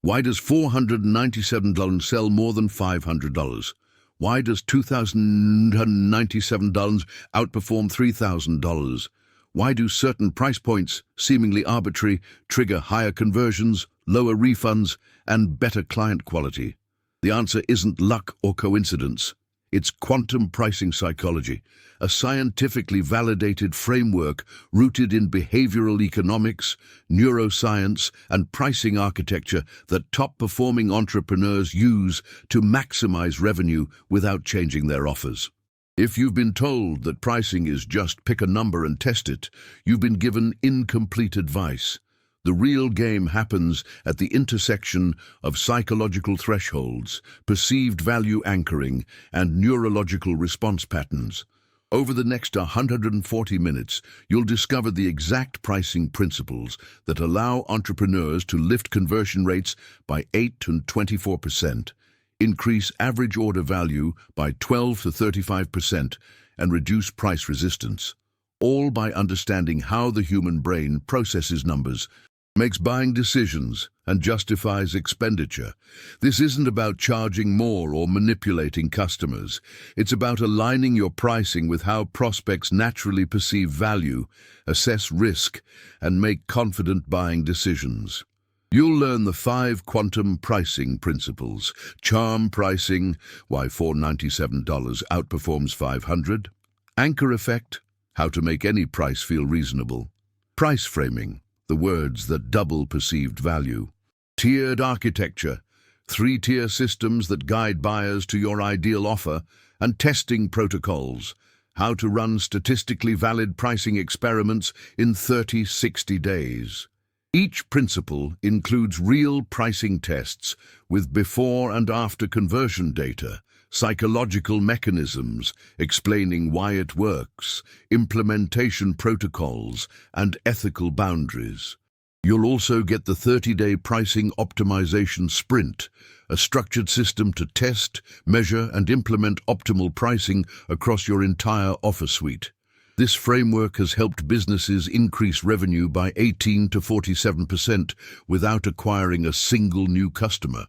Why does $497 sell more than $500? Why does $2,097 outperform $3,000? Why do certain price points, seemingly arbitrary, trigger higher conversions, lower refunds, and better client quality? The answer isn't luck or coincidence. It's quantum pricing psychology, a scientifically validated framework rooted in behavioral economics, neuroscience, and pricing architecture that top-performing entrepreneurs use to maximize revenue without changing their offers. If you've been told that pricing is just pick a number and test it, you've been given incomplete advice. The real game happens at the intersection of psychological thresholds, perceived value anchoring, and neurological response patterns. Over the next 140 minutes, you'll discover the exact pricing principles that allow entrepreneurs to lift conversion rates by 8 to 24%, increase average order value by 12 to 35%, and reduce price resistance, all by understanding how the human brain processes numbers, makes buying decisions, and justifies expenditure. This isn't about charging more or manipulating customers. It's about aligning your pricing with how prospects naturally perceive value, assess risk, and make confident buying decisions. You'll learn the 5 quantum pricing principles: charm pricing, why $497 outperforms $500; anchor effect, how to make any price feel reasonable; price framing, the words that double perceived value; tiered architecture, 3-tier systems that guide buyers to your ideal offer; and testing protocols, how to run statistically valid pricing experiments in 30-60 days. Each principle includes real pricing tests with before and after conversion data, psychological mechanisms explaining why it works, implementation protocols, and ethical boundaries. You'll also get the 30-day pricing optimization sprint, a structured system to test, measure, and implement optimal pricing across your entire offer suite. This framework has helped businesses increase revenue by 18 to 47% without acquiring a single new customer,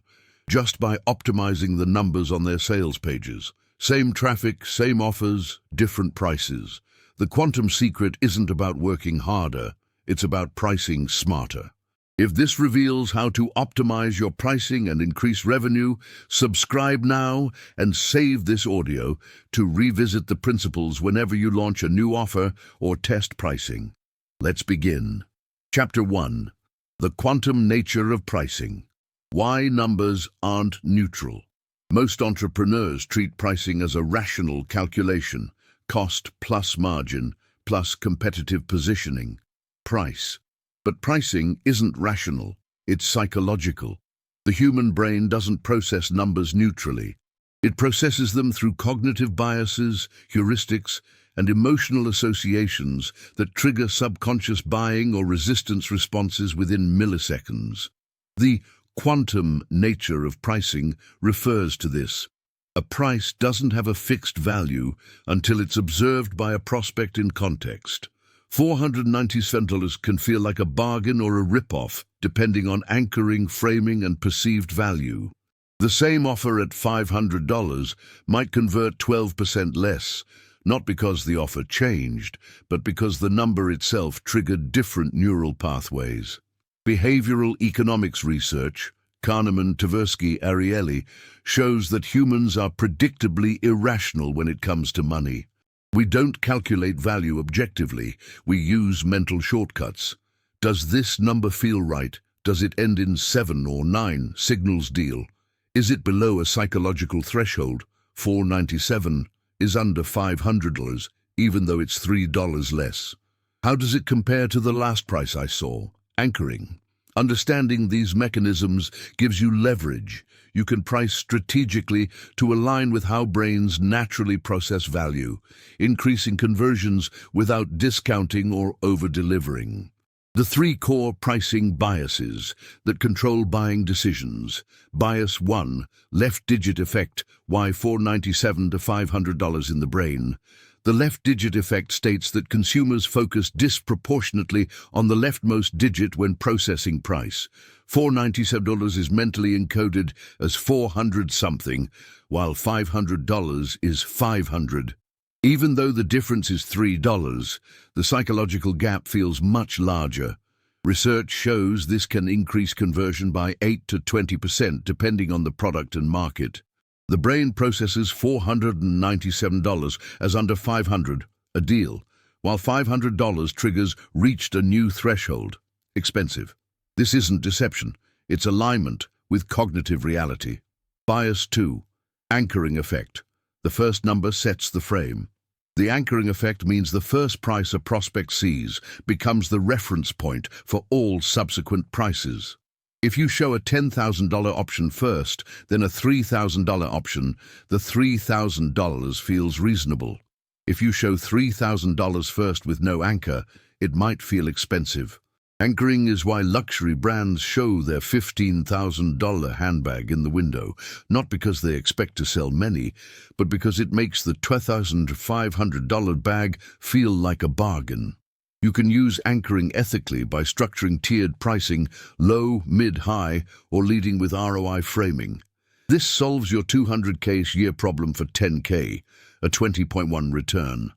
just by optimizing the numbers on their sales pages. Same traffic, same offers, different prices. The quantum secret isn't about working harder, it's about pricing smarter. If this reveals how to optimize your pricing and increase revenue, subscribe now and save this audio to revisit the principles whenever you launch a new offer or test pricing. Let's begin. Chapter 1. The quantum nature of pricing. Why numbers aren't neutral. Most entrepreneurs treat pricing as a rational calculation: cost plus margin plus competitive positioning. Price. But pricing isn't rational, it's psychological. The human brain doesn't process numbers neutrally. It processes them through cognitive biases, heuristics, and emotional associations that trigger subconscious buying or resistance responses within milliseconds. The quantum nature of pricing refers to this. A price doesn't have a fixed value until it's observed by a prospect in context. $497 can feel like a bargain or a rip-off, depending on anchoring, framing, and perceived value. The same offer at $500 might convert 12% less, not because the offer changed, but because the number itself triggered different neural pathways. Behavioral economics research, Kahneman, Tversky, Ariely, shows that humans are predictably irrational when it comes to money. We don't calculate value objectively, we use mental shortcuts. Does this number feel right? Does it end in 7 or 9? Signals deal. Is it below a psychological threshold? $497 is under $500, even though it's $3 less. How does it compare to the last price I saw? Anchoring. Understanding these mechanisms gives you leverage. You can price strategically to align with how brains naturally process value, increasing conversions without discounting or over-delivering. The 3 core pricing biases that control buying decisions. Bias 1, left digit effect, why $497 to $500 in the brain. The left digit effect states that consumers focus disproportionately on the leftmost digit when processing price. $497 is mentally encoded as 400 something, while $500 is 500. Even though the difference is $3, the psychological gap feels much larger. Research shows this can increase conversion by 8 to 20% depending on the product and market. The brain processes $497 as under 500, a deal, while $500 triggers reached a new threshold, expensive. This isn't deception, it's alignment with cognitive reality. Bias 2, anchoring effect. The first number sets the frame. The anchoring effect means the first price a prospect sees becomes the reference point for all subsequent prices. If you show a $10,000 option first, then a $3,000 option, the $3,000 feels reasonable. If you show $3,000 first with no anchor, it might feel expensive. Anchoring is why luxury brands show their $15,000 handbag in the window, not because they expect to sell many, but because it makes the $12,500 bag feel like a bargain. You can use anchoring ethically by structuring tiered pricing, low, mid, high, or leading with ROI framing. This solves your 200K year problem for 10K, a 20.1 return.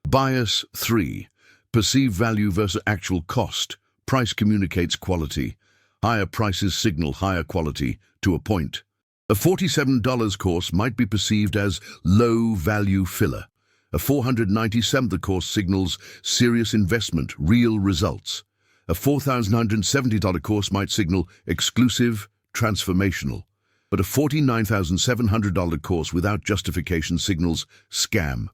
Bias 3, perceived value versus actual cost. Price communicates quality. Higher prices signal higher quality, to a point. A $47 course might be perceived as low-value filler. A $497 course signals serious investment, real results. A $4,970 course might signal exclusive, transformational. But a $49,700 course without justification signals scam.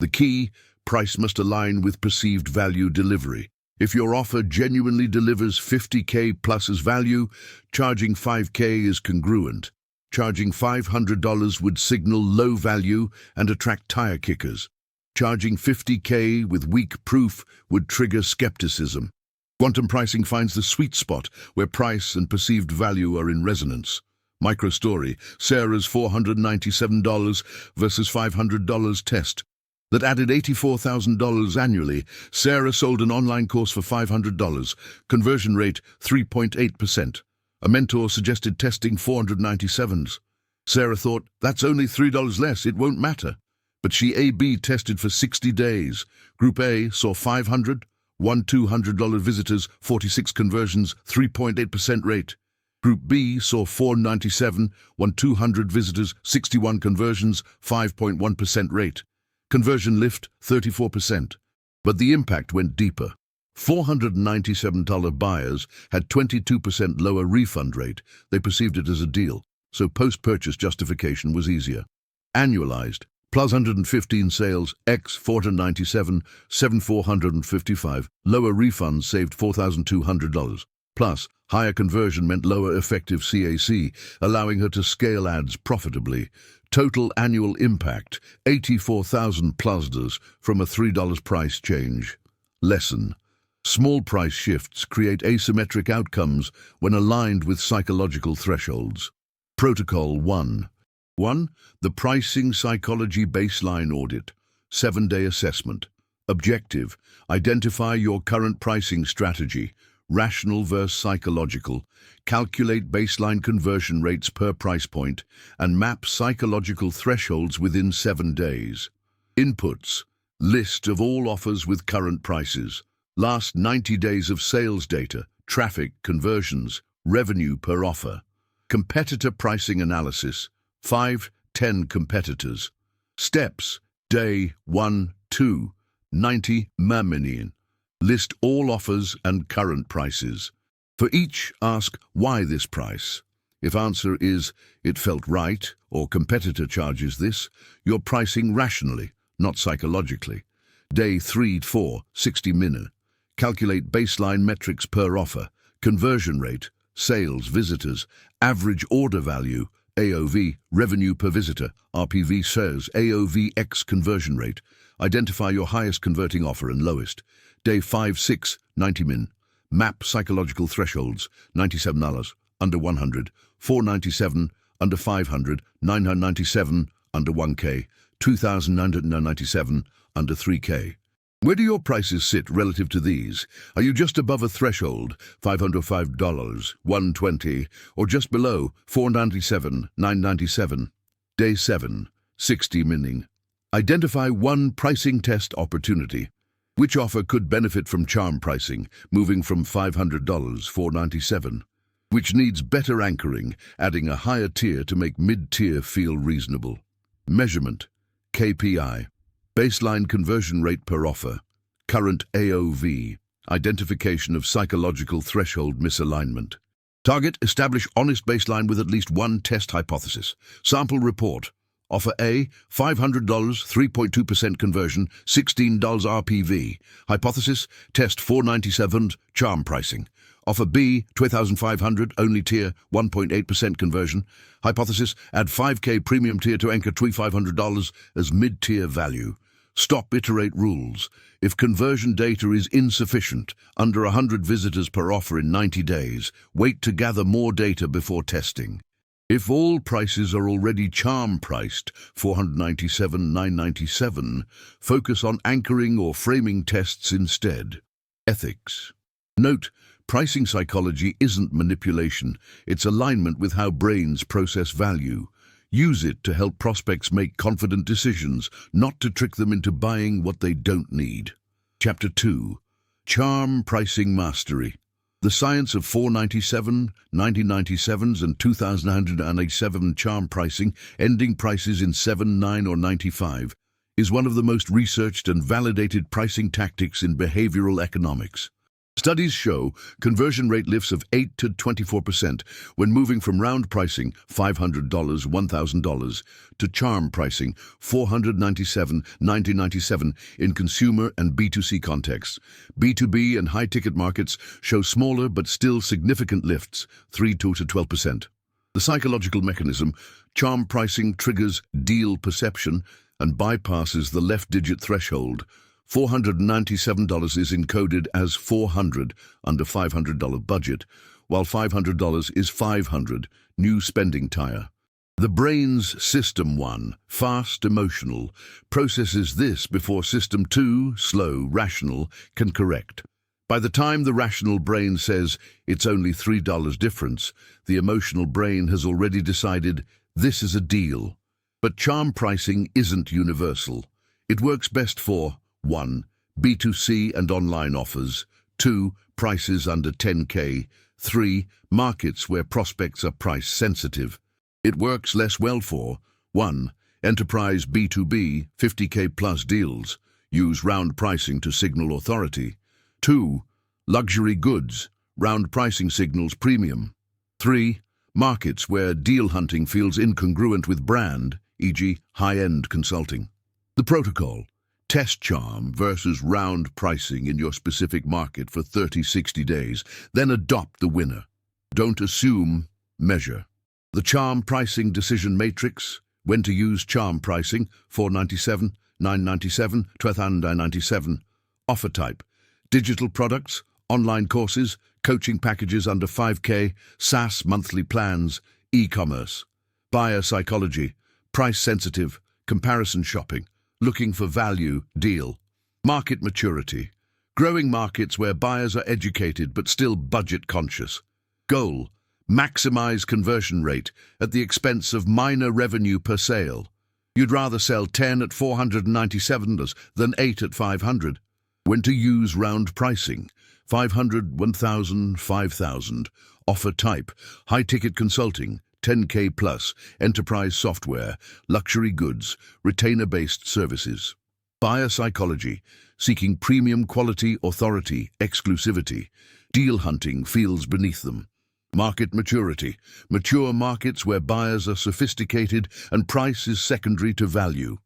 The key, price must align with perceived value delivery. If your offer genuinely delivers 50K plus as value, charging 5K is congruent. Charging $500 would signal low value and attract tire kickers. Charging 50K with weak proof would trigger skepticism. Quantum pricing finds the sweet spot where price and perceived value are in resonance. Microstory, Sarah's $497 versus $500 test. That added $84,000 annually. Sarah sold an online course for $500. Conversion rate 3.8%. A mentor suggested testing $497s. Sarah thought, that's only $3 less, it won't matter. But she A/B tested for 60 days. Group A saw 500, $200 visitors, 46 conversions, 3.8% rate. Group B saw 497, 200 visitors, 61 conversions, 5.1% rate. Conversion lift, 34%. But the impact went deeper. $497 buyers had 22% lower refund rate. They perceived it as a deal, so post-purchase justification was easier. Annualized, plus 115 sales, x 497, 7,455. Lower refunds saved $4,200. Plus, higher conversion meant lower effective CAC, allowing her to scale ads profitably. Total annual impact, 84,000 plus from a $3 price change. Lesson. Small price shifts create asymmetric outcomes when aligned with psychological thresholds. Protocol 1. 1. The Pricing Psychology Baseline Audit. 7-day assessment. Objective. Identify your current pricing strategy. Rational versus psychological, calculate baseline conversion rates per price point, and map psychological thresholds within 7 days. Inputs, list of all offers with current prices, last 90 days of sales data, traffic, conversions, revenue per offer. Competitor pricing analysis, 5-10 competitors. Steps, day 1, 2, 90 million. List all offers and current prices. For each, ask, why this price? If answer is, it felt right, or competitor charges this, you're pricing rationally, not psychologically. Day 3-4, 60 minutes. Calculate baseline metrics per offer, conversion rate, sales, visitors, average order value, AOV, revenue per visitor, RPV says AOV x conversion rate. Identify your highest converting offer and lowest. Day 5-6, 90 min. Map psychological thresholds, $97, under 100, 497, under 500, 997, under 1K, 2,997, under 3K. Where do your prices sit relative to these? Are you just above a threshold, $505, $120, or just below, $497, $997? Day 7, 60 minning. Identify one pricing test opportunity. Which offer could benefit from charm pricing, moving from $500, $497? Which needs better anchoring, adding a higher tier to make mid-tier feel reasonable? Measurement, KPI, baseline conversion rate per offer, current AOV, identification of psychological threshold misalignment. Target, establish honest baseline with at least one test hypothesis. Sample report. Offer A, $500, 3.2% conversion, $16 RPV. Hypothesis, test $497, charm pricing. Offer B, $2,500, only tier, 1.8% conversion. Hypothesis, add 5K premium tier to anchor $2,500 as mid-tier value. Stop iterate rules. If conversion data is insufficient, under 100 visitors per offer in 90 days, wait to gather more data before testing. If all prices are already charm priced, $497, $997, focus on anchoring or framing tests instead. Ethics. Note, pricing psychology isn't manipulation, it's alignment with how brains process value. Use it to help prospects make confident decisions, not to trick them into buying what they don't need. Chapter 2. Charm Pricing Mastery. The science of $497, $1997s and $2,187 charm pricing, ending prices in $7, $9 or $95, is one of the most researched and validated pricing tactics in behavioral economics. Studies show conversion rate lifts of 8 to 24% when moving from round pricing, $500, $1,000, to charm pricing, $497, $1997 in consumer and B2C contexts. B2B and high-ticket markets show smaller but still significant lifts, 3 to 12%. The psychological mechanism, charm pricing triggers deal perception and bypasses the left-digit threshold. $497 is encoded as 400 under $500 budget, while $500 is 500, new spending tier. The brain's System 1, fast, emotional, processes this before System 2, slow, rational, can correct. By the time the rational brain says it's only $3 difference, the emotional brain has already decided this is a deal. But charm pricing isn't universal. It works best for 1. B2C and online offers. 2. Prices under 10K. 3. Markets where prospects are price sensitive. It works less well for 1. Enterprise B2B, 50K plus deals. Use round pricing to signal authority. 2. Luxury goods. Round pricing signals premium. 3. Markets where deal hunting feels incongruent with brand, e.g. high-end consulting. The protocol. Test charm versus round pricing in your specific market for 30-60 days, then adopt the winner. Don't assume, measure. The charm pricing decision matrix, when to use charm pricing, $497, $997, $1,297. Offer type, digital products, online courses, coaching packages under 5K, SaaS monthly plans, e-commerce. Buyer psychology, price sensitive, comparison shopping. Looking for value, deal. Market maturity. Growing markets where buyers are educated but still budget conscious. Goal. Maximize conversion rate at the expense of minor revenue per sale. You'd rather sell 10 at $497 than 8 at $500. When to use round pricing. 500, 1,000, 5,000. Offer type. High-ticket consulting. 10K plus, enterprise software, luxury goods, retainer-based services. Buyer psychology, seeking premium quality, authority, exclusivity. Deal hunting feels beneath them. Market maturity, mature markets where buyers are sophisticated and price is secondary to value.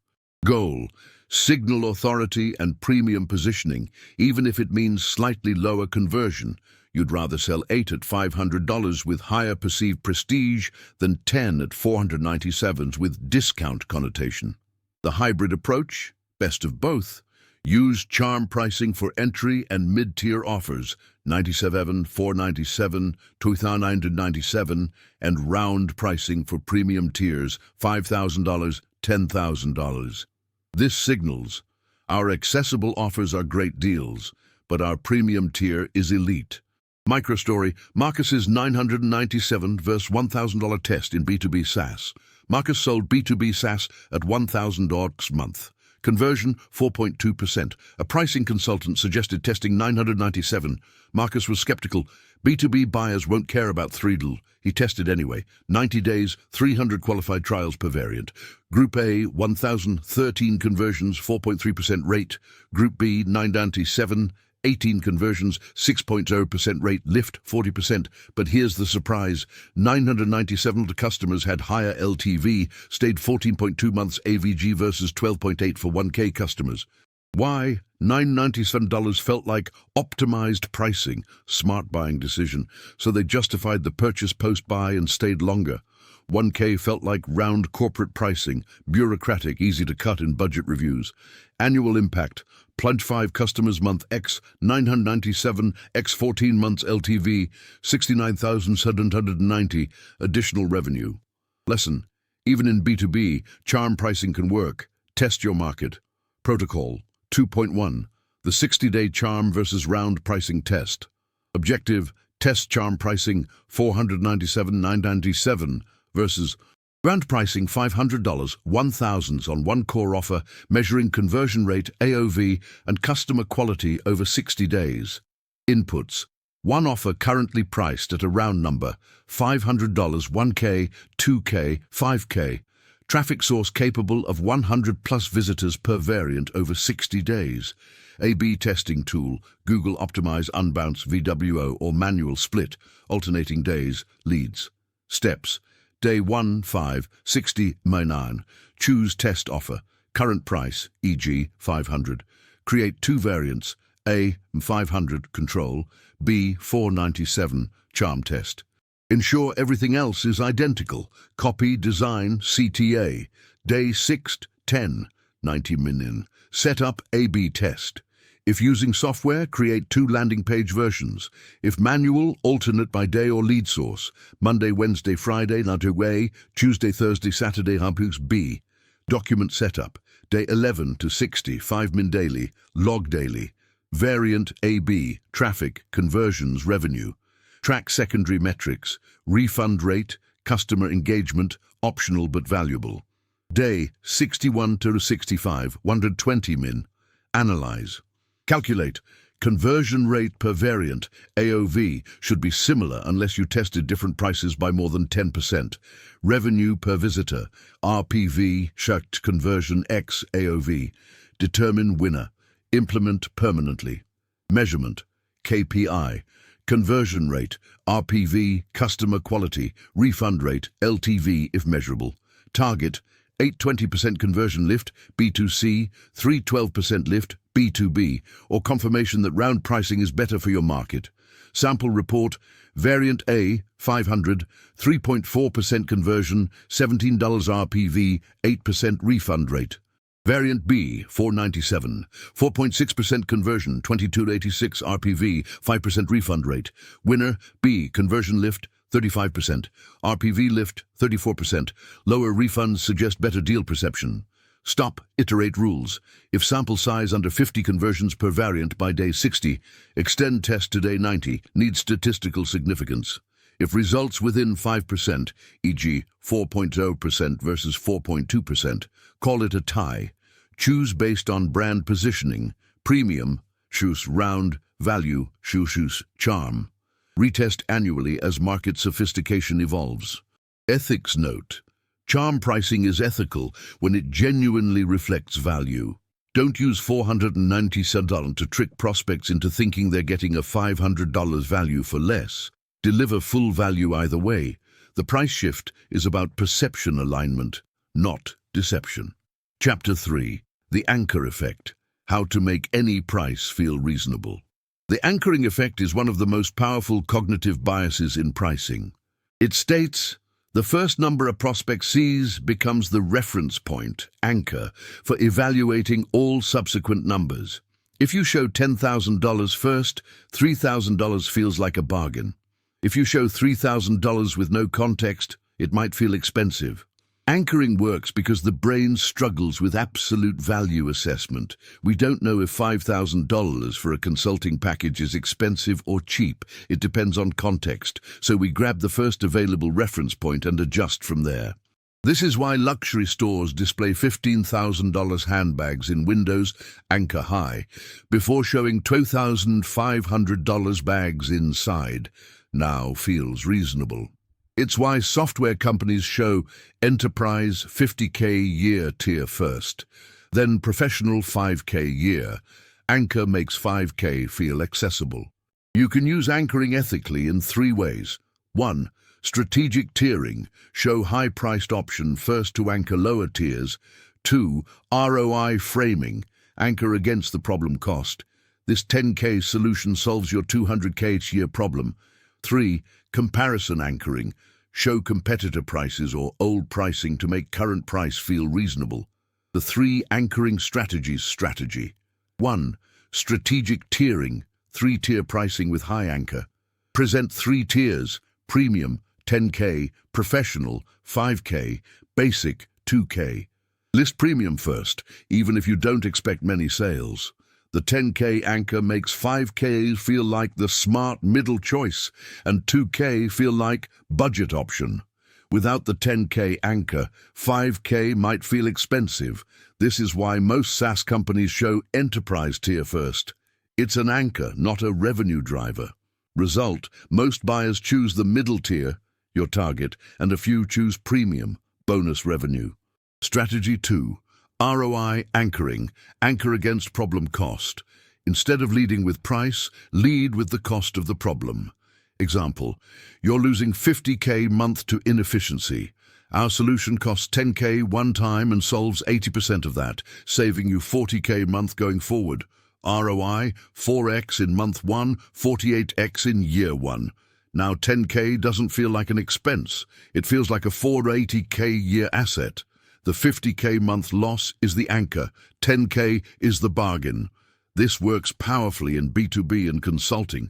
Goal, signal authority and premium positioning, even if it means slightly lower conversion. You'd rather sell 8 at $500 with higher perceived prestige than 10 at $497s with discount connotation. The hybrid approach, best of both. Use charm pricing for entry and mid-tier offers, $97, $497, $2,997, and round pricing for premium tiers, $5,000, $10,000. This signals, Our accessible offers are great deals, but our premium tier is elite. Microstory, Marcus's $997 vs. $1,000 test in B2B SaaS. Marcus sold B2B SaaS at $1,000 a month. Conversion 4.2%. A pricing consultant suggested testing $997. Marcus was skeptical. B2B buyers won't care about $3. He tested anyway. 90 days, 300 qualified trials per variant. Group A, 1,013 conversions, 4.3% rate. Group B, 997, 18 conversions, 6.0% rate, lift 40%. But here's the surprise. 997 customers had higher LTV, stayed 14.2 months AVG versus 12.8 for 1K customers. Why? $997 felt like optimized pricing, smart buying decision, so they justified the purchase post-buy and stayed longer. 1K felt like round corporate pricing, bureaucratic, easy to cut in budget reviews. Annual impact, plunge 5 customers month X, 997 X 14 months LTV, 69,790, additional revenue. Lesson, even in B2B, charm pricing can work. Test your market. Protocol 2.1, the 60-day charm versus round pricing test. Objective, test charm pricing $497,997 versus round pricing $500, 1,000s on one core offer, measuring conversion rate, AOV, and customer quality over 60 days. Inputs, one offer currently priced at a round number, $500, 1K, 2K, 5K. Traffic source capable of 100 plus visitors per variant over 60 days. A/B testing tool, Google Optimize Unbounce VWO or manual split, alternating days, leads. Steps, day 1, 5, 60, 9. Choose test offer, current price, e.g. 500. Create 2 variants, A, 500, control, B, 497, charm test. Ensure everything else is identical. Copy, design, CTA. Day 6, 10, 90 million. Set up A/B test. If using software, create 2 landing page versions. If manual, alternate by day or lead source. Monday, Wednesday, Friday, Nato A, Tuesday, Thursday, Saturday, Hubhooks B. Document setup. Day 11 to 60, 5 min daily, log daily. Variant A/B, traffic, conversions, revenue. Track secondary metrics, refund rate, customer engagement, optional but valuable. Day 61 to 65, 120 min. Analyze. Calculate. Conversion rate per variant, AOV, should be similar unless you tested different prices by more than 10%. Revenue per visitor, RPV, shirked conversion X AOV. Determine winner. Implement permanently. Measurement, KPI. Conversion rate, RPV, customer quality, refund rate, LTV if measurable. Target, 8-20% conversion lift, B2C, 3-12% lift, B2B, or confirmation that round pricing is better for your market. Sample report, variant A, 500, 3.4% conversion, $17 RPV, 8% refund rate. Variant B, 497, 4.6% conversion, 22.86 RPV, 5% refund rate. Winner, B, conversion lift, 35%. RPV lift, 34%. Lower refunds suggest better deal perception. Stop, iterate rules. If sample size under 50 conversions per variant by day 60, extend test to day 90, need statistical significance. If results within 5%, e.g. 4.0% versus 4.2%, call it a tie. Choose based on brand positioning, premium, choose round, value, choose charm. Retest annually as market sophistication evolves. Ethics note. Charm pricing is ethical when it genuinely reflects value. Don't use $497 to trick prospects into thinking they're getting a $500 value for less. Deliver full value either way. The price shift is about perception alignment, not deception. Chapter 3. The Anchor Effect. How to make any price feel reasonable. The anchoring effect is one of the most powerful cognitive biases in pricing. It states, the first number a prospect sees becomes the reference point, anchor, for evaluating all subsequent numbers. If you show $10,000 first, $3,000 feels like a bargain. If you show $3,000 with no context, it might feel expensive. Anchoring works because the brain struggles with absolute value assessment. We don't know if $5,000 for a consulting package is expensive or cheap. It depends on context, so we grab the first available reference point and adjust from there. This is why luxury stores display $15,000 handbags in windows, anchor high, before showing $2,500 bags inside. Now feels reasonable. It's why software companies show enterprise 50K year tier first, then professional 5K year. Anchor makes 5K feel accessible. You can use anchoring ethically in 3 ways. 1. Strategic tiering. Show high-priced option first to anchor lower tiers. 2. ROI framing. Anchor against the problem cost. This 10K solution solves your 200K each year problem. 3. Comparison anchoring. Show competitor prices or old pricing to make current price feel reasonable. The 3 anchoring strategies. Strategy 1. Strategic tiering. 3-tier pricing with high anchor. Present 3 tiers. Premium, 10K, professional, 5K, basic, 2K. List premium first, even if you don't expect many sales. The 10K anchor makes 5K feel like the smart middle choice, and 2K feel like budget option. Without the 10K anchor, 5K might feel expensive. This is why most SaaS companies show enterprise tier first. It's an anchor, not a revenue driver. Result, most buyers choose the middle tier, your target, and a few choose premium, bonus revenue. Strategy 2. ROI anchoring. Anchor against problem cost. Instead of leading with price, lead with the cost of the problem. Example, you're losing 50K month to inefficiency. Our solution costs 10K one time and solves 80% of that, saving you 40K month going forward. ROI, 4x in month 1, 48x in year 1. Now 10K doesn't feel like an expense. It feels like a 480K year asset. The 50K month loss is the anchor. 10K is the bargain. This works powerfully in B2B and consulting.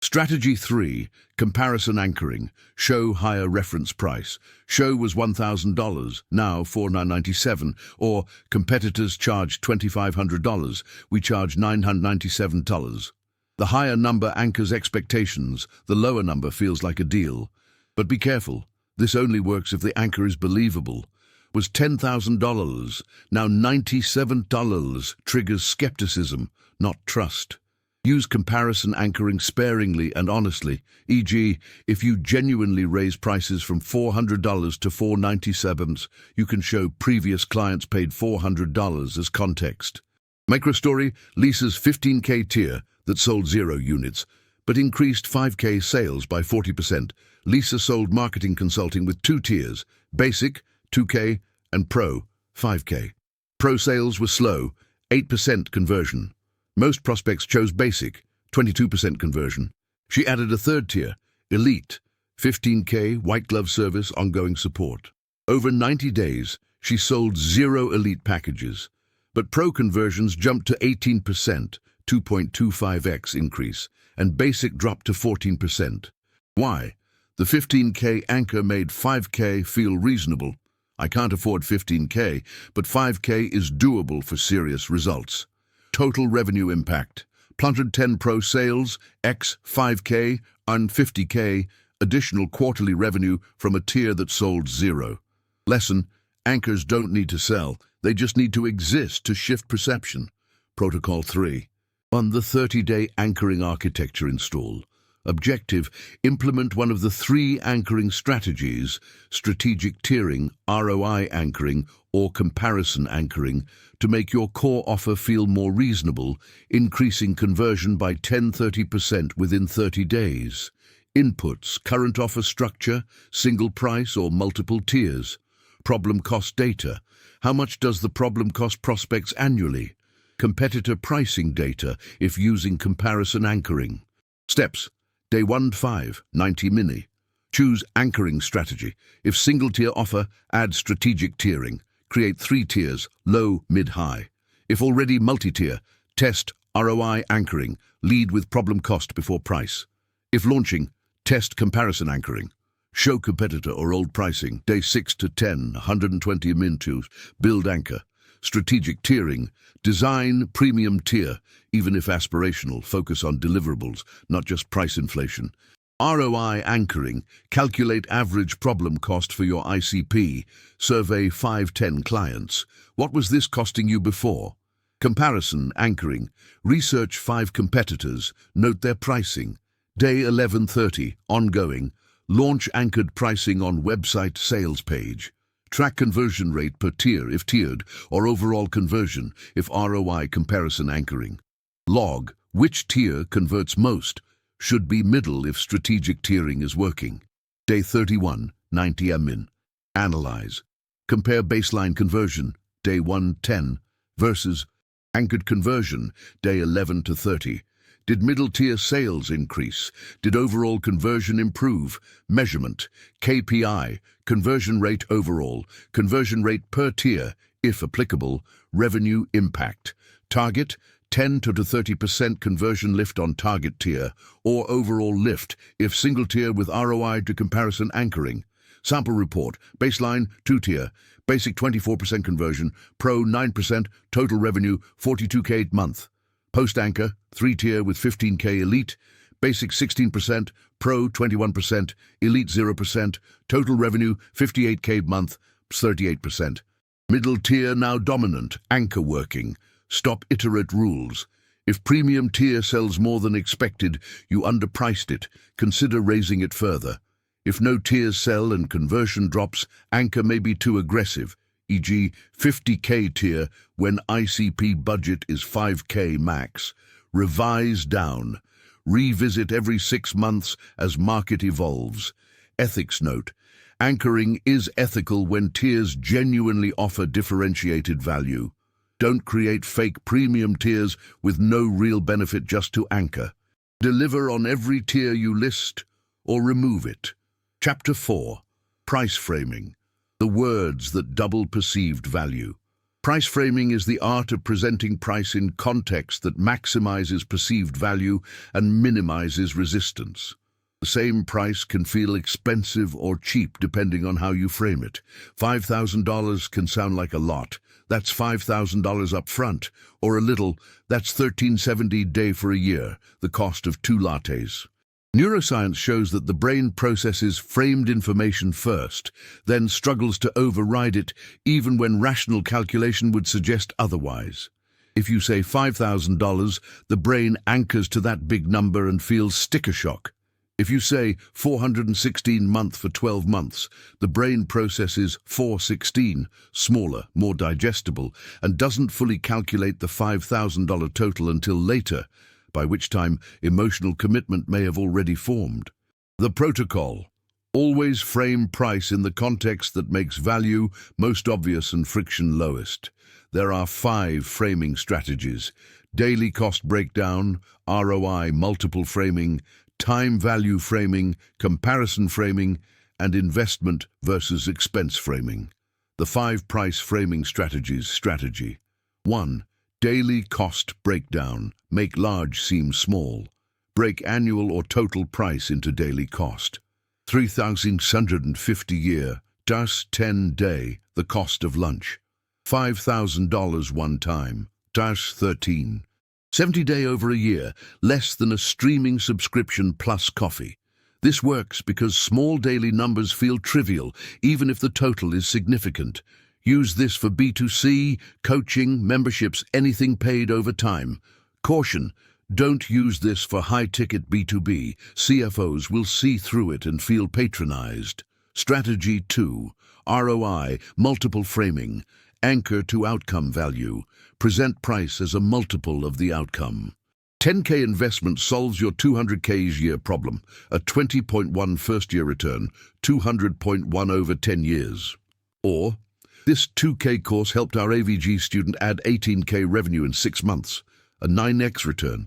Strategy 3. Comparison anchoring. Show higher reference price. Show was $1,000, now $497. Or competitors charge $2,500. We charge $997. The higher number anchors expectations. The lower number feels like a deal. But be careful. This only works if the anchor is believable. Was $10,000, now $97 triggers skepticism, not trust. Use comparison anchoring sparingly and honestly, e.g., if you genuinely raise prices from $400 to $497, you can show previous clients paid $400 as context. Microstory, Lisa's 15K tier that sold 0 units, but increased 5K sales by 40%. Lisa sold marketing consulting with 2 tiers, basic, 2K, and Pro, 5K. Pro sales were slow, 8% conversion. Most prospects chose basic, 22% conversion. She added a 3rd tier, Elite, 15K, white glove service, ongoing support. Over 90 days, she sold 0 Elite packages, but Pro conversions jumped to 18%, 2.25x increase, and basic dropped to 14%. Why? The 15K anchor made 5K feel reasonable. I can't afford 15K, but 5K is doable for serious results. Total revenue impact. 110 Pro sales, x 5K, and 50K, additional quarterly revenue from a tier that sold 0. Lesson, anchors don't need to sell, they just need to exist to shift perception. Protocol 3. On the 30-day anchoring architecture install. Objective, implement one of the 3 anchoring strategies, strategic tiering, ROI anchoring, or comparison anchoring, to make your core offer feel more reasonable, increasing conversion by 10–30% within 30 days. Inputs, current offer structure, single price or multiple tiers. Problem cost data. How much does the problem cost prospects annually? Competitor pricing data if using comparison anchoring. Steps. Day 1-5, 90 mini. Choose anchoring strategy. If single tier offer, add strategic tiering. Create 3 tiers, low, mid, high. If already multi-tier, test ROI anchoring. Lead with problem cost before price. If launching, test comparison anchoring. Show competitor or old pricing. Day 6 to 10, 120 min2. Build anchor. Strategic tiering. Design premium tier. Even if aspirational, focus on deliverables, not just price inflation. ROI anchoring. Calculate average problem cost for your ICP. Survey 5-10 clients. What was this costing you before? Comparison anchoring. Research 5 competitors. Note their pricing. Day 11:30, ongoing. Launch anchored pricing on website sales page. Track conversion rate per tier if tiered, or overall conversion if ROI comparison anchoring. Log, which tier converts most? Should be middle if strategic tiering is working. Day 31, 90 min. Analyze. Compare baseline conversion, day 1:10, versus anchored conversion, day 11 to 30. Did middle tier sales increase? Did overall conversion improve? Measurement, KPI, conversion rate overall, conversion rate per tier, if applicable, revenue impact. Target, 10 to 30% conversion lift on target tier, or overall lift if single tier with ROI to comparison anchoring. Sample report, baseline 2-tier, basic 24% conversion, pro 9%, total revenue 42K month. Post-anchor, 3-tier with 15K elite, basic 16%, pro 21%, elite 0%, total revenue 58K month, 38%. Middle tier now dominant, anchor working. Stop iterate rules. If premium tier sells more than expected, you underpriced it. Consider raising it further. If no tiers sell and conversion drops, anchor may be too aggressive, e.g. 50K tier when ICP budget is 5K max. Revise down. Revisit every 6 months as market evolves. Ethics note. Anchoring is ethical when tiers genuinely offer differentiated value. Don't create fake premium tiers with no real benefit just to anchor. Deliver on every tier you list or remove it. Chapter 4. Price framing. The words that double perceived value. Price framing is the art of presenting price in context that maximizes perceived value and minimizes resistance. The same price can feel expensive or cheap depending on how you frame it. $5,000 can sound like a lot. That's $5,000 up front. Or a little, that's $1,370 a day for a year, the cost of 2 lattes. Neuroscience shows that the brain processes framed information first, then struggles to override it even when rational calculation would suggest otherwise. If you say $5,000, the brain anchors to that big number and feels sticker shock. If you say 416 month for 12 months, the brain processes 416, smaller, more digestible, and doesn't fully calculate the $5,000 total until later, by which time emotional commitment may have already formed. The protocol. Always frame price in the context that makes value most obvious and friction lowest. There are 5 framing strategies: daily cost breakdown, ROI multiple framing, time value framing, comparison framing, and investment versus expense framing. The 5 price framing strategies. Strategy 1. Daily cost breakdown. Make large seem small. Break annual or total price into daily cost. 3,650 year, das 10 day, the cost of lunch. $5,000 one time, das 13. 70 day over a year, less than a streaming subscription plus coffee. This works because small daily numbers feel trivial, even if the total is significant. Use this for B2C, coaching, memberships, anything paid over time. Caution, don't use this for high-ticket B2B. CFOs will see through it and feel patronized. Strategy 2. ROI, multiple framing. Anchor to outcome value. Present price as a multiple of the outcome. 10K investment solves your 200K year problem. A 20.1 first-year return, 200.1 over 10 years. Or, this 2K course helped our AVG student add 18K revenue in 6 months. A 9x return.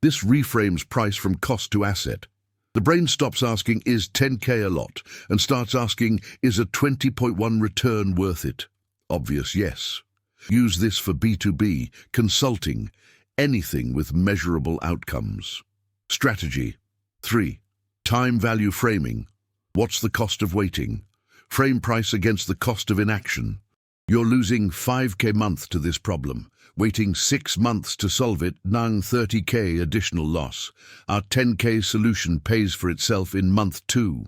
This reframes price from cost to asset. The brain stops asking, is 10K a lot? And starts asking, is a 20.1 return worth it? Obvious yes. Use this for B2B, consulting, anything with measurable outcomes. Strategy 3. Time value framing. What's the cost of waiting? Frame price against the cost of inaction. You're losing 5K month to this problem. Waiting 6 months to solve it, nang 30K additional loss. Our 10K solution pays for itself in month 2.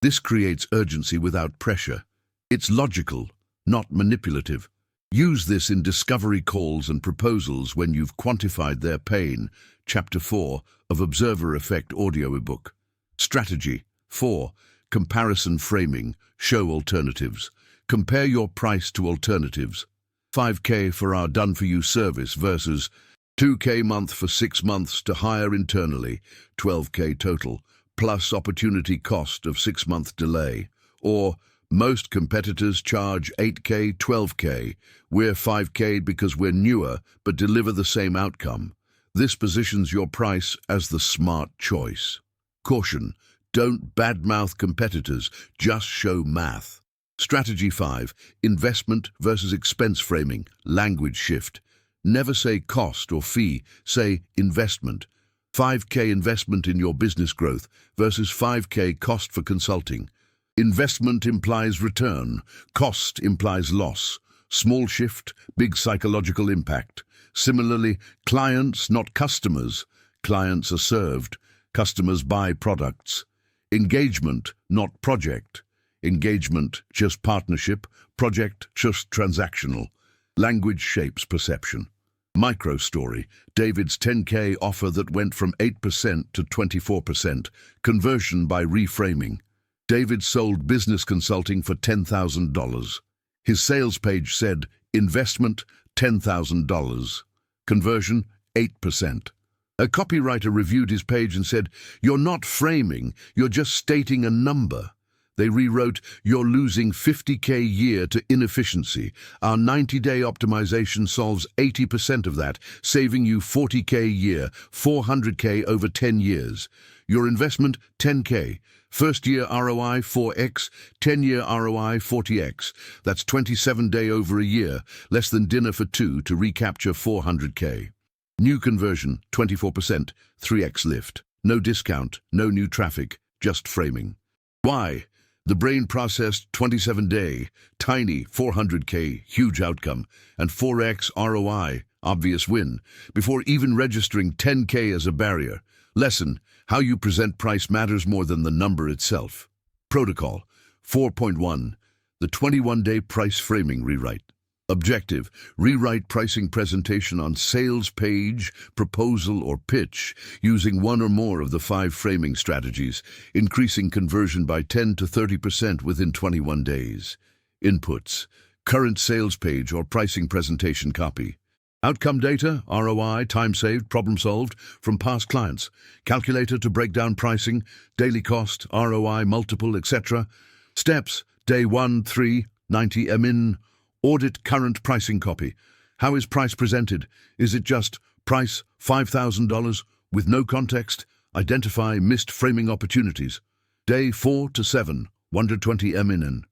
This creates urgency without pressure. It's logical, not manipulative. Use this in discovery calls and proposals when you've quantified their pain. Chapter 4 of Observer Effect audioebook. Strategy 4. Comparison framing. Show alternatives. Compare your price to alternatives. 5K for our done-for-you service versus 2K month for 6 months to hire internally, 12K total, plus opportunity cost of 6-month delay. Or most competitors charge 8K, 12K. We're 5K because we're newer but deliver the same outcome. This positions your price as the smart choice. Caution, don't badmouth competitors, just show math. Strategy 5. Investment versus expense framing. Language shift. Never say cost or fee, say investment. 5K investment in your business growth versus 5K cost for consulting. Investment implies return, cost implies loss. Small shift, big psychological impact. Similarly, clients, not customers. Clients are served, customers buy products. Engagement, not project. Engagement, just partnership. Project, just transactional. Language shapes perception. Micro story. David's 10K offer that went from 8% to 24%. Conversion by reframing. David sold business consulting for $10,000. His sales page said, investment, $10,000. Conversion, 8%. A copywriter reviewed his page and said, you're not framing, you're just stating a number. They rewrote, you're losing 50K a year to inefficiency. Our 90-day optimization solves 80% of that, saving you 40K a year, 400K over 10 years. Your investment, 10K. First-year ROI, 4x, 10-year ROI, 40x. That's 27-day over a year, less than dinner for 2 to recapture 400K. New conversion, 24%, 3x lift. No discount, no new traffic, just framing. Why? The brain processed 27-day, tiny 400K, huge outcome, and 4x ROI, obvious win, before even registering 10K as a barrier. Lesson, how you present price matters more than the number itself. Protocol 4.1, the 21-day price framing rewrite. Objective, rewrite pricing presentation on sales page, proposal, or pitch using one or more of the 5 framing strategies, increasing conversion by 10 to 30% within 21 days. Inputs, current sales page or pricing presentation copy. Outcome data, ROI, time saved, problem solved from past clients. Calculator to break down pricing, daily cost, ROI, multiple, etc. Steps, day 1, 3, 90 in. Audit current pricing copy. How is price presented? Is it just price $5,000 with no context? Identify missed framing opportunities. Day 4 to 7, 120 in.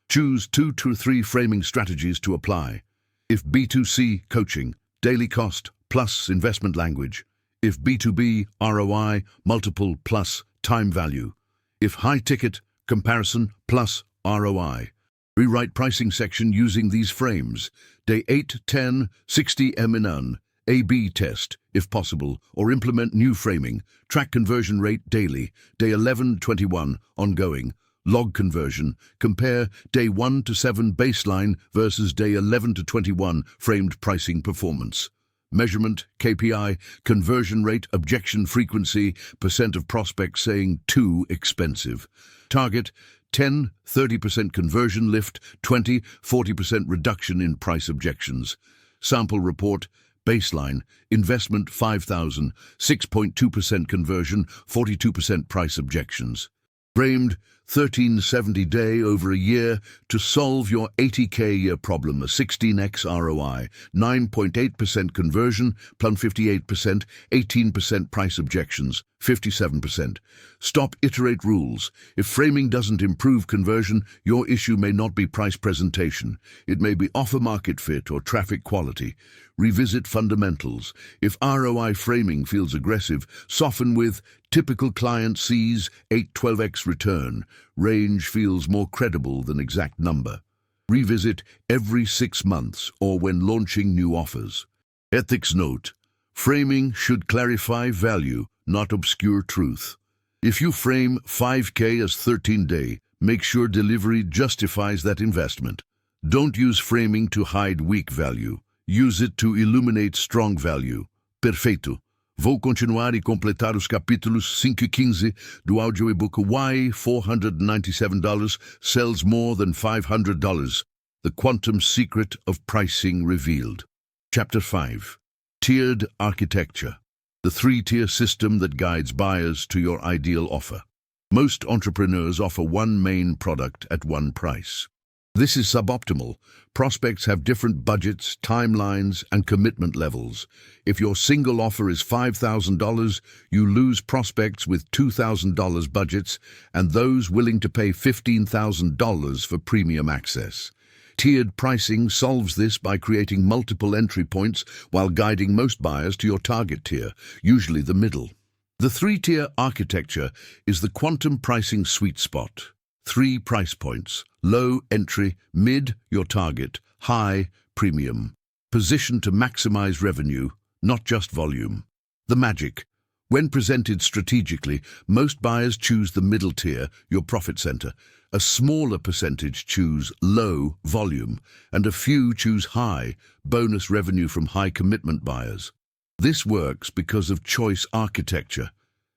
Choose 2 to 3 framing strategies to apply. If B2C, coaching, daily cost plus investment language. If B2B, ROI, multiple plus time value. If high ticket, comparison plus ROI. Rewrite pricing section using these frames. Day 8, 10, 60 in. A/B test, if possible, or implement new framing. Track conversion rate daily. Day 11, 21, ongoing. Log conversion. Compare day 1 to 7 baseline versus day 11 to 21 framed pricing performance. Measurement, KPI, conversion rate, objection frequency, % of prospects saying too expensive. Target, 10, 30% conversion lift, 20, 40% reduction in price objections. Sample report, baseline, investment 5,000, 6.2% conversion, 42% price objections. Framed, 1370 day over a year to solve your 80K a year problem, a 16x ROI, 9.8% conversion, plus 58%, 18% price objections, 57%. Stop iterate rules. If framing doesn't improve conversion, your issue may not be price presentation. It may be offer market fit or traffic quality. Revisit fundamentals. If ROI framing feels aggressive, soften with typical client sees 8-12x return. range feels more credible than exact number. Revisit every 6 months or when launching new offers. Ethics note: framing should clarify value, not obscure truth. If you frame 5K as 13-day, make sure delivery justifies that investment. Don't use framing to hide weak value. Use it to illuminate strong value. Perfeito. Vou continuar e completar os capítulos 5 e 15 do audioebook Why $497 Sells More Than $500. The Quantum Secret of Pricing Revealed. Chapter 5. Tiered Architecture. The 3-tier system that guides buyers to your ideal offer. Most entrepreneurs offer one main product at one price. This is suboptimal. Prospects have different budgets, timelines, and commitment levels. If your single offer is $5,000, you lose prospects with $2,000 budgets and those willing to pay $15,000 for premium access. Tiered pricing solves this by creating multiple entry points while guiding most buyers to your target tier, usually the middle. The 3-tier architecture is the quantum pricing sweet spot. 3 price points: low, entry; mid, your target; high, premium. Positioned to maximize revenue, not just volume. The magic: when presented strategically, most buyers choose the middle tier, your profit center. A smaller percentage choose low, volume, and a few choose high, bonus revenue from high commitment buyers. This works because of choice architecture.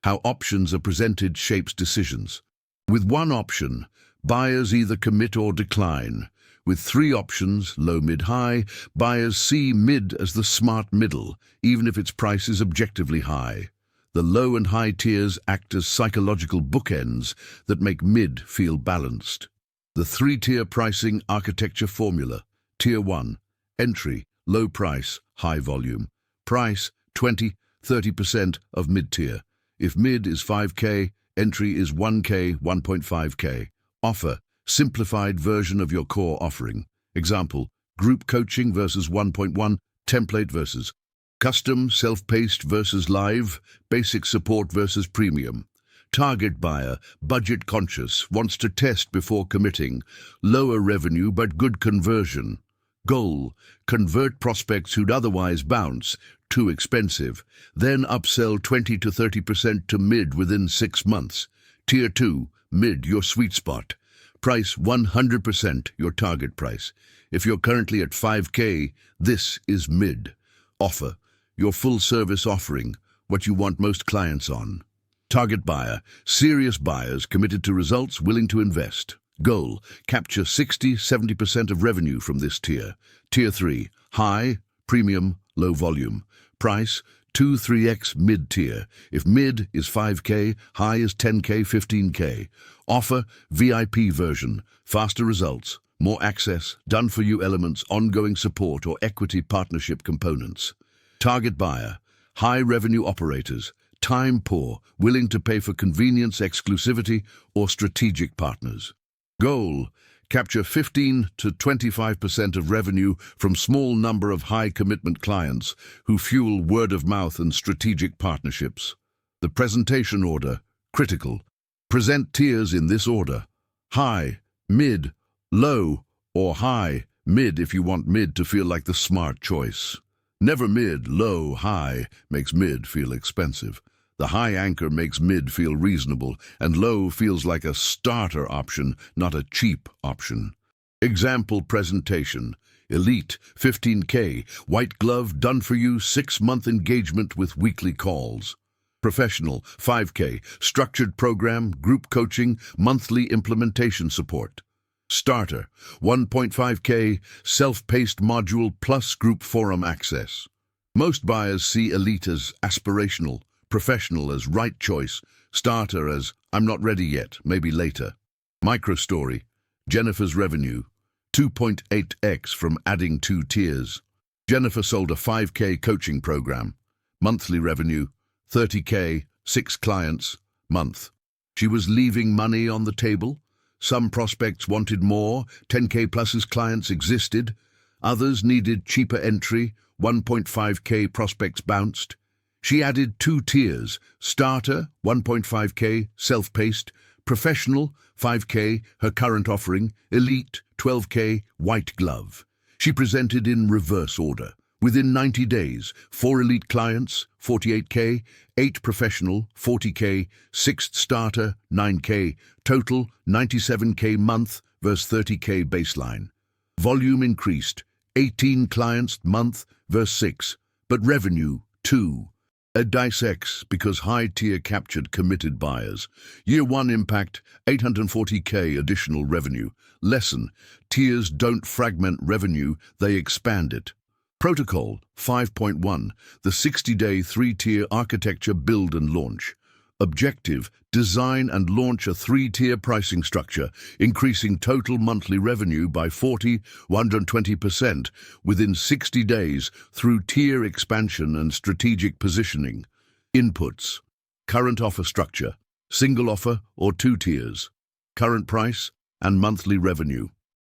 How options are presented shapes decisions. With one option, buyers either commit or decline. With 3 options, low, mid, high, buyers see mid as the smart middle, even if its price is objectively high. The low and high tiers act as psychological bookends that make mid feel balanced. The 3-tier pricing architecture formula. Tier 1, entry, low price, high volume. Price, 20–30% of mid-tier. If mid is 5K, entry is 1K, 1.5K. Offer, simplified version of your core offering. Example, group coaching versus 1.1, template versus custom, self-paced versus live, basic support versus premium. Target buyer, budget conscious, wants to test before committing. Lower revenue but good conversion. Goal, convert prospects who'd otherwise bounce, too expensive, then upsell 20–30% to mid within 6 months. Tier 2, mid, your sweet spot. Price 100% your target price. If you're currently at 5K, this is mid. Offer, your full service offering, what you want most clients on. Target buyer, serious buyers committed to results, willing to invest. Goal, capture 60–70% of revenue from this tier. Tier 3, high, premium, low volume. Price, 2–3x mid-tier. If mid is 5K, high is 10K, 15K. Offer, VIP version, faster results, more access, done-for-you elements, ongoing support or equity partnership components. Target buyer, high revenue operators, time poor, willing to pay for convenience, exclusivity, or strategic partners. Goal, capture 15–25% of revenue from small number of high-commitment clients who fuel word-of-mouth and strategic partnerships. The presentation order, critical. Present tiers in this order: high, mid, low, or high, mid if you want mid to feel like the smart choice. Never mid, low, high makes mid feel expensive. The high anchor makes mid feel reasonable, and low feels like a starter option, not a cheap option. Example presentation: Elite, 15K, white glove, done for you, 6-month engagement with weekly calls. Professional, 5K, structured program, group coaching, monthly implementation support. Starter, 1.5K, self-paced module plus group forum access. Most buyers see Elite as aspirational, professional as right choice, starter as I'm not ready yet, maybe later. Microstory, Jennifer's revenue, 2.8x from adding 2 tiers. Jennifer sold a 5K coaching program. Monthly revenue, 30K, 6 clients, month. She was leaving money on the table. Some prospects wanted more, 10K plus clients existed. Others needed cheaper entry, 1.5K prospects bounced. She added 2 tiers: starter, 1.5K, self-paced, Professional, 5K, her current offering. Elite, 12K, white glove. She presented in reverse order. Within 90 days, 4 elite clients, 48K, 8 professional, 40K, 6 starter, 9K, total 97K month versus 30K baseline. Volume increased, 18 clients month versus 6, but revenue 2. A dissects because high tier captured committed buyers. Year 1 impact, 840K additional revenue. Lesson, tiers don't fragment revenue, they expand it. Protocol 5.1, the 60-day 3-tier architecture build and launch. Objective, design and launch a 3-tier pricing structure, increasing total monthly revenue by 120% within 60 days through tier expansion and strategic positioning. Inputs, current offer structure, single offer or 2 tiers, current price and monthly revenue.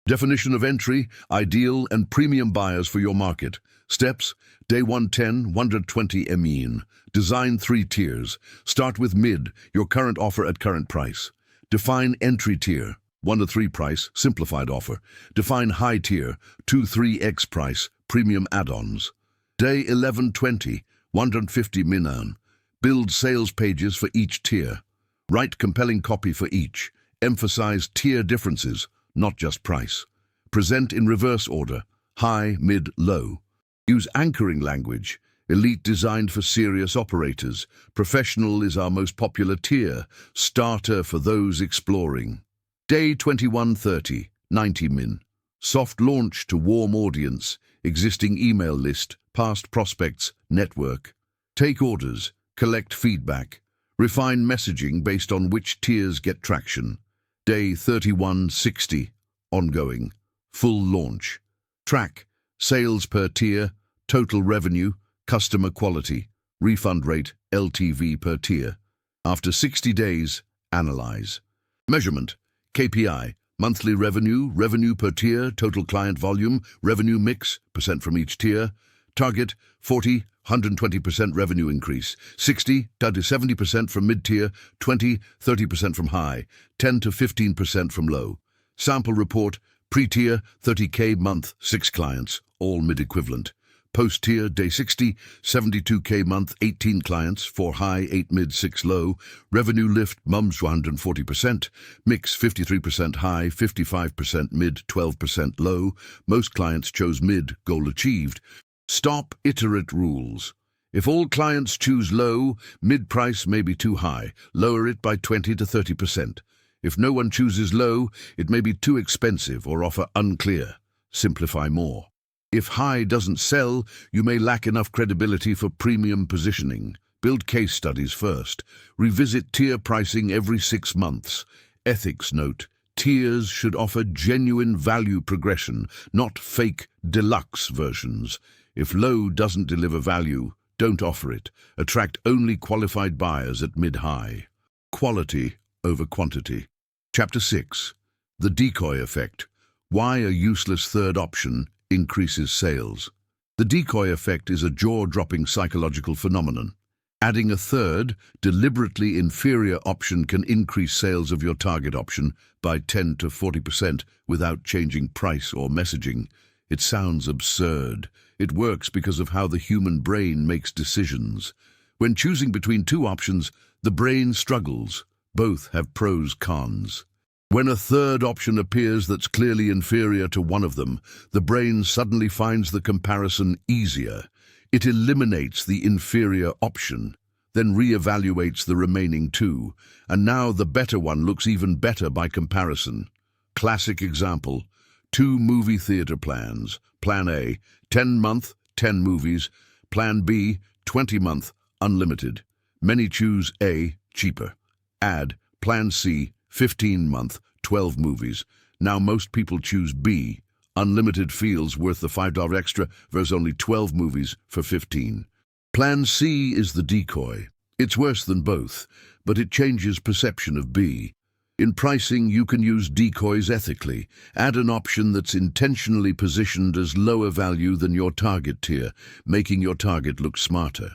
Definition of entry, ideal and premium buyers for your market. Steps, day 110, 120 mean. Design 3 tiers. Start with mid, your current offer at current price. Define entry tier, 1 to 3 price, simplified offer. Define high tier, 2-3x price, premium add-ons. Day 1120, 150 min. Build sales pages for each tier. Write compelling copy for each. Emphasize tier differences, not just price. Present in reverse order, high, mid, low. Use anchoring language. Elite designed for serious operators. Professional is our most popular tier. Starter for those exploring. Day 2130, 90 min. Soft launch to warm audience, existing email list, past prospects, network. Take orders, collect feedback. Refine messaging based on which tiers get traction. Day 3160, ongoing. Full launch. Track, sales per tier, total revenue, customer quality, refund rate, LTV per tier. After 60 days, analyze. Measurement, KPI, monthly revenue, revenue per tier, total client volume, revenue mix, percent from each tier. Target, 40, 120% revenue increase, 60 to 70% from mid-tier, 20, 30% from high, 10 to 15% from low. Sample report, pre-tier, 30K month, 6 clients, all mid-equivalent. Post-tier, day 60, 72K month, 18 clients, 4 high, 8 mid, 6 low. Revenue lift, mums 140%. Mix, 53% high, 55% mid, 12% low. Most clients chose mid, goal achieved. Stop iterate rules. If all clients choose low, mid-price may be too high. Lower it by 20 to 30%. If no one chooses low, it may be too expensive or offer unclear. Simplify more. If high doesn't sell, you may lack enough credibility for premium positioning. Build case studies first. Revisit tier pricing every 6 months. Ethics note, tiers should offer genuine value progression, not fake deluxe versions. If low doesn't deliver value, don't offer it. Attract only qualified buyers at mid-high. Quality over quantity. Chapter 6. The decoy effect. Why a useless third option increases sales. The decoy effect is a jaw-dropping psychological phenomenon. Adding a third, deliberately inferior option can increase sales of your target option by 10 to 40% without changing price or messaging. It sounds absurd. It works because of how the human brain makes decisions. When choosing between 2 options, the brain struggles. Both have pros, cons. When a third option appears that's clearly inferior to one of them, the brain suddenly finds the comparison easier. It eliminates the inferior option, then reevaluates the remaining 2, and now the better one looks even better by comparison. Classic example, 2 movie theater plans. Plan A, 10-month, 10 movies. Plan B, 20-month, unlimited. Many choose A, cheaper. Add, Plan C, 15-month, 12 movies. Now most people choose B. Unlimited feels worth the $5 extra versus only 12 movies for 15. Plan C is the decoy. It's worse than both, but it changes perception of B. In pricing, you can use decoys ethically. Add an option that's intentionally positioned as lower value than your target tier, making your target look smarter.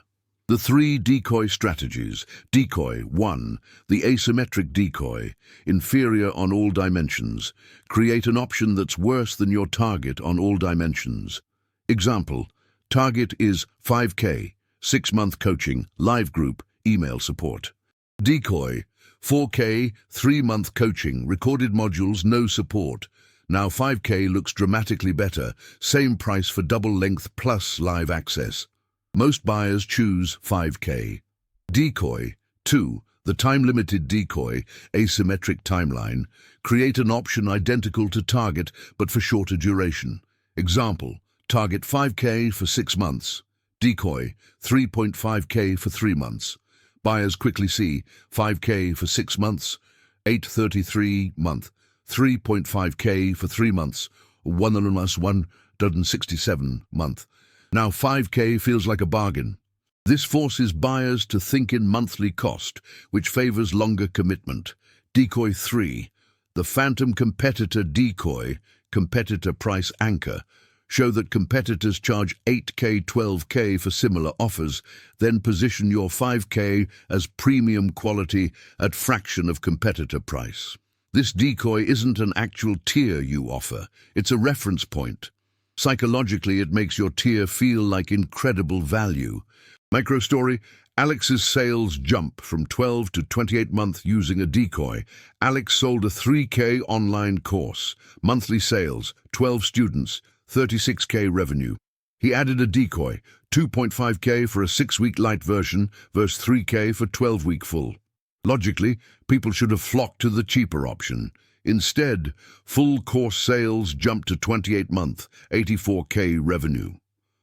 The 3 decoy strategies. Decoy 1. The asymmetric decoy, inferior on all dimensions. Create an option that's worse than your target on all dimensions. Example, target is 5K, 6-month coaching, live group, email support. Decoy, 4K, 3-month coaching, recorded modules, no support. Now 5K looks dramatically better, same price for double length plus live access. Most buyers choose 5K. Decoy 2. The time-limited decoy, asymmetric timeline. Create an option identical to target but for shorter duration. Example, target 5K for 6 months. Decoy 3.5K for 3 months. Buyers quickly see 5K for 6 months, 833 month, 3.5K for 3 months, 167 month. Now 5K feels like a bargain. This forces buyers to think in monthly cost, which favors longer commitment. Decoy 3. The phantom competitor decoy, competitor price anchor. Show that competitors charge 8K, 12K for similar offers, then position your 5K as premium quality at fraction of competitor price. This decoy isn't an actual tier you offer, it's a reference point. Psychologically, it makes your tier feel like incredible value. Microstory, Alex's sales jump from 12 to 28 months using a decoy. Alex sold a 3K online course. Monthly sales, 12 students, 36K revenue. He added a decoy, 2.5K for a 6-week light version versus 3K for 12-week full. Logically, people should have flocked to the cheaper option. Instead, full course sales jumped to 28-month, 84K revenue.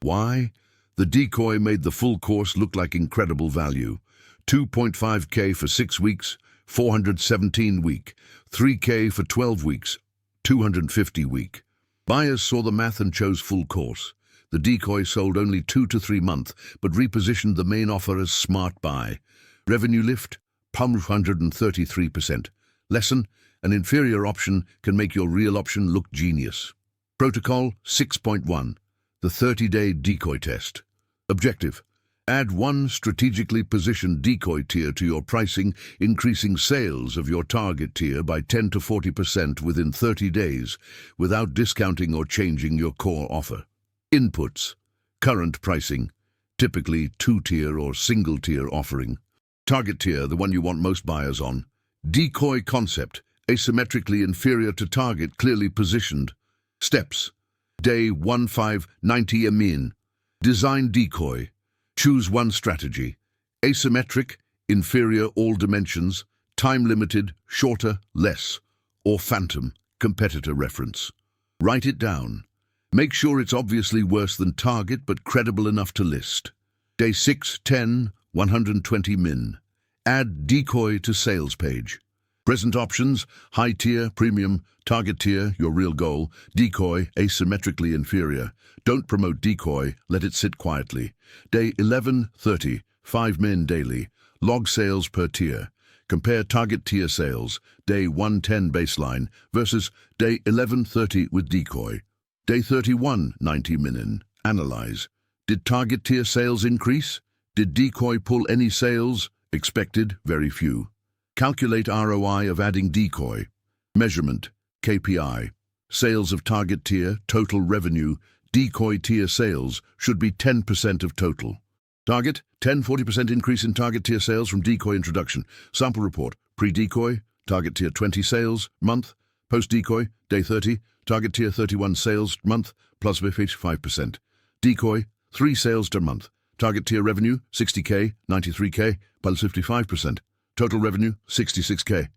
Why? The decoy made the full course look like incredible value. 2.5K for 6 weeks, 417 week. 3K for 12 weeks, 250 week. Buyers saw the math and chose full course. The decoy sold only 2 to 3 months, but repositioned the main offer as smart buy. Revenue lift, 133%. Lesson, an inferior option can make your real option look genius. Protocol 6.1. The 30-day decoy test. Objective. Add one strategically positioned decoy tier to your pricing, increasing sales of your target tier by 10 to 40% within 30 days, without discounting or changing your core offer. Inputs. Current pricing, typically 2-tier or single-tier offering. Target tier, the one you want most buyers on. Decoy concept, asymmetrically inferior to target, clearly positioned. Steps. Day 1590 Amin. Design decoy. Choose one strategy. Asymmetric, inferior all dimensions, time-limited, shorter, less, or phantom, competitor reference. Write it down. Make sure it's obviously worse than target but credible enough to list. Day 610 120 min. Add decoy to sales page. Present options, high tier, premium, target tier, your real goal, decoy, asymmetrically inferior. Don't promote decoy, let it sit quietly. Day 11:30, 5 min daily, log sales per tier. Compare target tier sales, day 110 baseline versus day 11:30 with decoy. Day 31, 90 min, analyze. Did target tier sales increase? Did decoy pull any sales? Expected, very few. Calculate ROI of adding decoy. Measurement, KPI. Sales of target tier, total revenue, decoy tier sales should be 10% of total. Target, 10-40% increase in target tier sales from decoy introduction. Sample report, pre-decoy, target tier 20 sales, month. Post-decoy, day 30, target tier 31 sales, month, plus 55%. Decoy, 3 sales per month. Target tier revenue, 60K, 93K, plus 55%. Total revenue, 66K,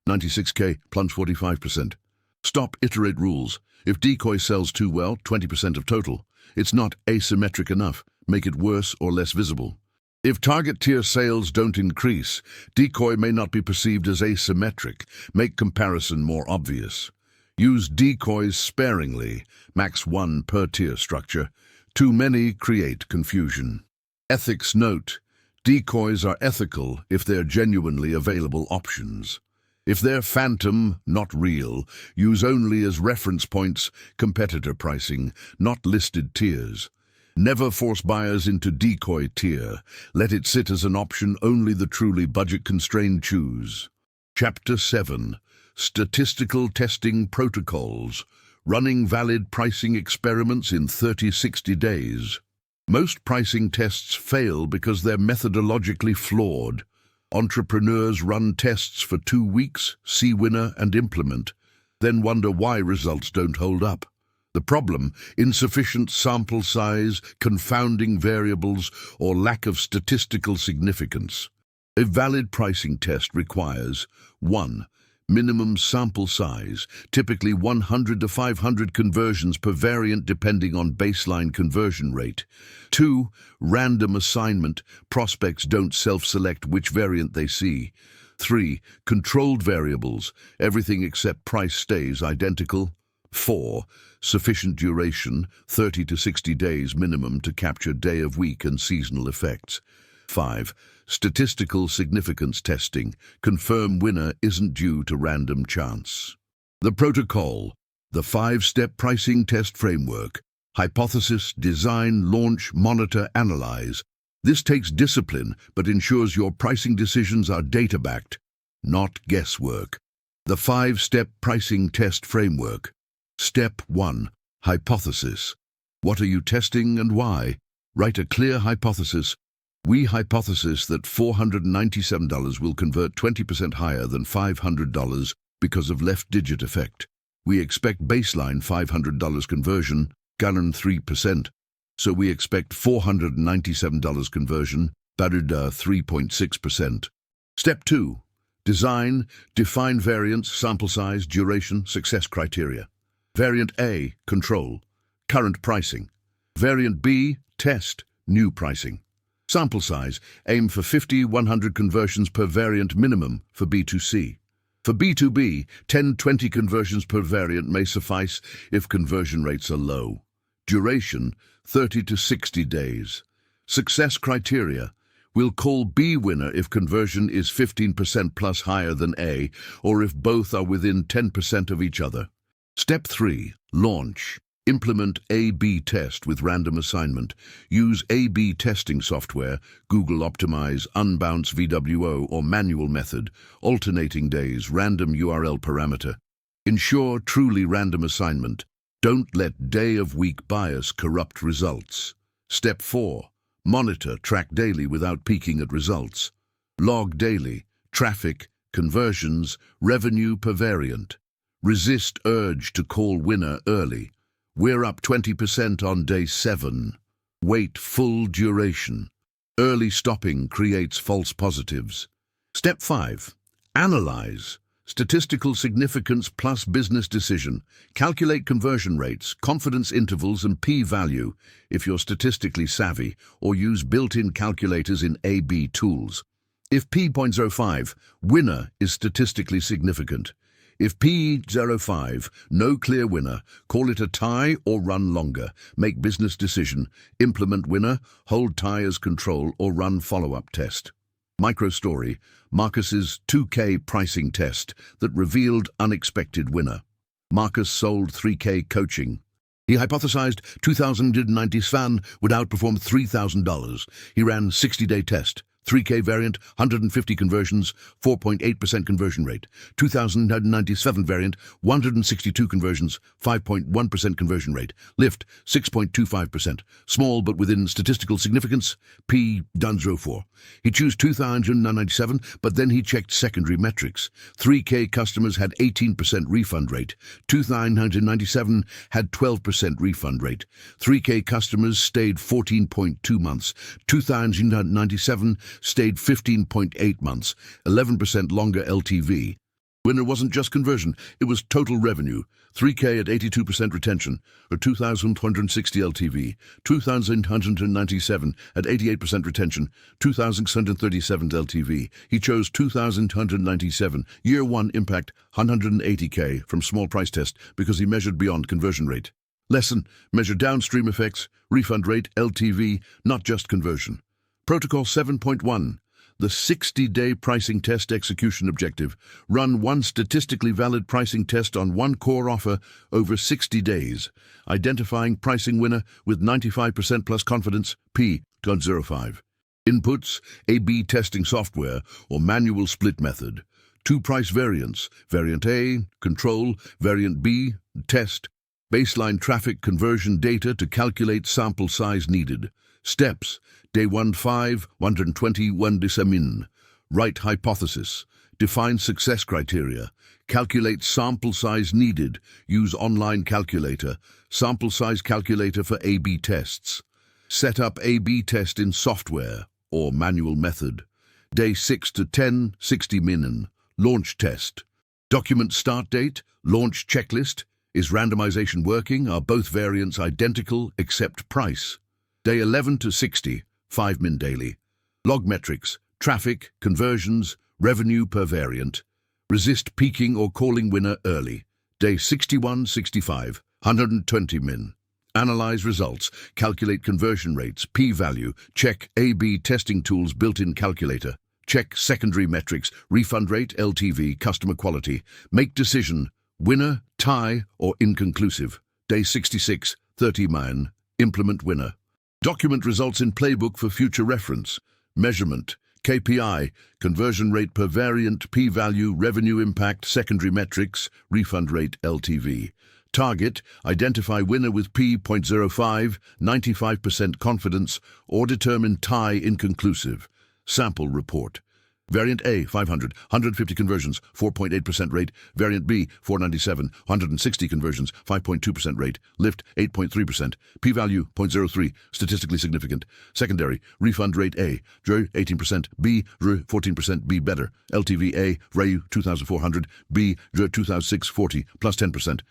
96K, plus 45%. Stop, iterate rules. If decoy sells too well, 20% of total. It's not asymmetric enough. Make it worse or less visible. If target tier sales don't increase, decoy may not be perceived as asymmetric. Make comparison more obvious. Use decoys sparingly, max 1 per tier structure. Too many create confusion. Ethics note. Decoys are ethical if they're genuinely available options. If they're phantom, not real, use only as reference points, competitor pricing, not listed tiers. Never force buyers into decoy tier. Let it sit as an option only the truly budget-constrained choose. Chapter 7. Statistical Testing Protocols. Running valid pricing experiments in 30-60 days. Most pricing tests fail because they're methodologically flawed. Entrepreneurs run tests for 2 weeks, see winner and implement, then wonder why results don't hold up. The problem: insufficient sample size, confounding variables, or lack of statistical significance. A valid pricing test requires 1. Minimum sample size, typically 100 to 500 conversions per variant depending on baseline conversion rate. 2. Random assignment, prospects don't self-select which variant they see. 3. Controlled variables, everything except price stays identical. 4. Sufficient duration, 30 to 60 days minimum to capture day of week and seasonal effects. 5. Statistical significance testing. Confirm winner isn't due to random chance. The protocol. The 5-step pricing test framework. Hypothesis, design, launch, monitor, analyze. This takes discipline, but ensures your pricing decisions are data-backed, not guesswork. The 5-step pricing test framework. Step 1. Hypothesis. What are you testing and why? Write a clear hypothesis. We hypothesis that $497 will convert 20% higher than $500 because of left-digit effect. We expect baseline $500 conversion, Gannon 3%. So we expect $497 conversion, Baruda 3.6%. Step 2. Design, define variance, sample size, duration, success criteria. Variant A, control, current pricing. Variant B, test, new pricing. Sample size, aim for 50-100 conversions per variant minimum for B2C. For B2B, 10-20 conversions per variant may suffice if conversion rates are low. Duration, 30 to 60 days. Success criteria, we'll call B winner if conversion is 15% plus higher than A, or if both are within 10% of each other. Step 3. Launch. Implement A/B test with random assignment. Use A/B testing software, Google Optimize, Unbounce VWO, or manual method, alternating days, random URL parameter. Ensure truly random assignment. Don't let day-of-week bias corrupt results. Step 4. Monitor, track daily without peeking at results. Log daily, traffic, conversions, revenue per variant. Resist urge to call winner early. We're up 20% on day 7. Wait full duration. Early stopping creates false positives. Step 5. Analyze. Statistical significance plus business decision. Calculate conversion rates, confidence intervals, and p-value if you're statistically savvy, or use built-in calculators in A/B tools. If p.05, winner is statistically significant. If P05, no clear winner, call it a tie or run longer. Make business decision, implement winner, hold tie as control, or run follow-up test. Microstory, Marcus's 2K pricing test that revealed unexpected winner. Marcus sold 3K coaching. He hypothesized 2,097 would outperform $3,000. He ran 60-day test. 3K variant, 150 conversions, 4.8% conversion rate. 2,097 variant, 162 conversions, 5.1% conversion rate. Lift, 6.25%. Small but within statistical significance, P. Dunzo 4. He chose 2,097, but then he checked secondary metrics. 3K customers had 18% refund rate. 2,997 had 12% refund rate. 3K customers stayed 14.2 months. 2,097 stayed 15.8 months, 11% longer LTV. Winner wasn't just conversion, it was total revenue. 3K at 82% retention, or 2,260 LTV. 2,197 at 88% retention, 2,637 LTV. He chose 2,197. Year 1 impact, 180K from small price test because he measured beyond conversion rate. Lesson, measure downstream effects, refund rate, LTV, not just conversion. Protocol 7.1. The 60-day pricing test execution objective. Run one statistically valid pricing test on one core offer over 60 days, identifying pricing winner with 95% plus confidence, P.05. Inputs, A/B testing software or manual split method. 2 price variants, variant A, control, variant B, test. Baseline traffic conversion data to calculate sample size needed. Steps, day 1-5, 121 dissemin. Write hypothesis. Define success criteria. Calculate sample size needed. Use online calculator. Sample size calculator for A/B tests. Set up A/B test in software or manual method. Day 6 to 10, 60 min. Launch test. Document start date, launch checklist. Is randomization working? Are both variants identical except price? Day 11 to 60, 5 min daily. Log metrics, traffic, conversions, revenue per variant. Resist peaking or calling winner early. Day 61, 65, 120 min. Analyze results, calculate conversion rates, p-value, check A/B testing tools built-in calculator. Check secondary metrics, refund rate, LTV, customer quality. Make decision, winner, tie, or inconclusive. Day 66, 30 min. Implement winner. Document results in playbook for future reference. Measurement, KPI, conversion rate per variant, p-value, revenue impact, secondary metrics, refund rate, LTV. Target, identify winner with P.05, 95% confidence, or determine tie inconclusive. Sample report. Variant A, 500, 150 conversions, 4.8% rate. Variant B, 497, 160 conversions, 5.2% rate. Lift, 8.3%. P-value, 0.03, statistically significant. Secondary, refund rate A, 18%, B, 14%, B better. LTV A, RAU, 2,400, B, 2,640, plus 10%.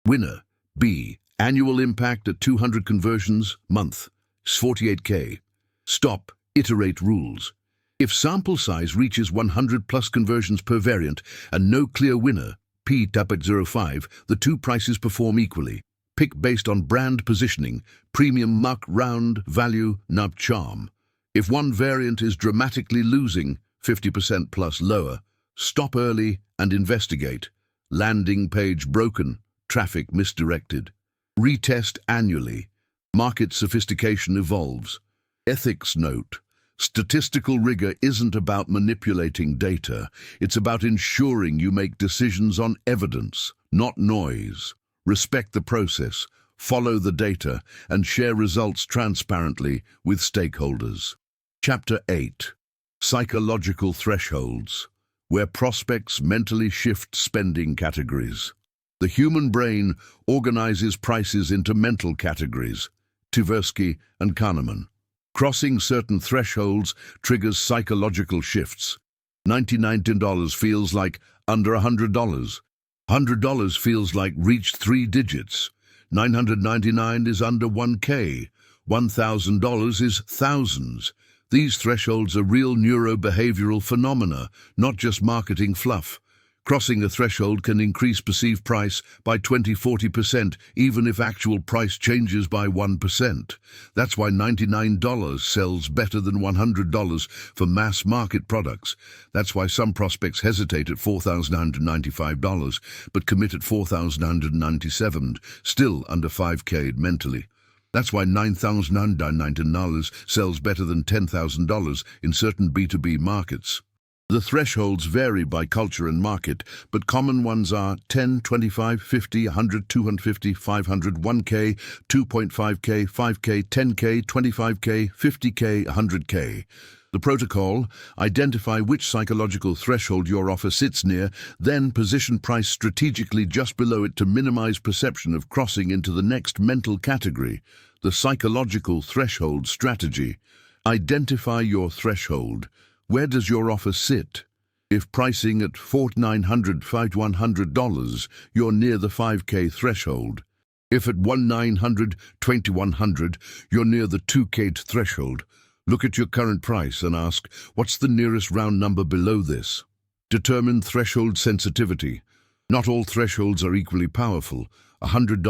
Winner, B, annual impact at 200 conversions, month, 48K. Stop, iterate rules. If sample size reaches 100 plus conversions per variant and no clear winner, P.05, the 2 prices perform equally. Pick based on brand positioning, premium muck, round, value, nub, charm. If one variant is dramatically losing, 50% plus lower, stop early and investigate. Landing page broken, traffic misdirected. Retest annually. Market sophistication evolves. Ethics note. Statistical rigor isn't about manipulating data. It's about ensuring you make decisions on evidence, not noise. Respect the process, follow the data, and share results transparently with stakeholders. Chapter 8. Psychological thresholds, where prospects mentally shift spending categories. The human brain organizes prices into mental categories, Tversky and Kahneman. Crossing certain thresholds triggers psychological shifts. $99 feels like under $100. $100 feels like reached 3 digits. $999 is under 1K. $1,000 is thousands. These thresholds are real neurobehavioral phenomena, not just marketing fluff. Crossing a threshold can increase perceived price by 20–40%, even if actual price changes by 1%. That's why $99 sells better than $100 for mass market products. That's why some prospects hesitate at $4,995, but commit at $4,997, still under 5K mentally. That's why $9,999 sells better than $10,000 in certain B2B markets. The thresholds vary by culture and market, but common ones are 10, 25, 50, 100, 250, 500, 1K, 2.5K, 5K, 10K, 25K, 50K, 100K. The protocol: identify which psychological threshold your offer sits near, then position price strategically just below it to minimize perception of crossing into the next mental category. The psychological threshold strategy. Identify your threshold. Where does your offer sit? If pricing at $4,900, $5,100, you're near the 5K threshold. If at $1,900, $2,100, you're near the 2K threshold. Look at your current price and ask, what's the nearest round number below this? Determine threshold sensitivity. Not all thresholds are equally powerful. $100,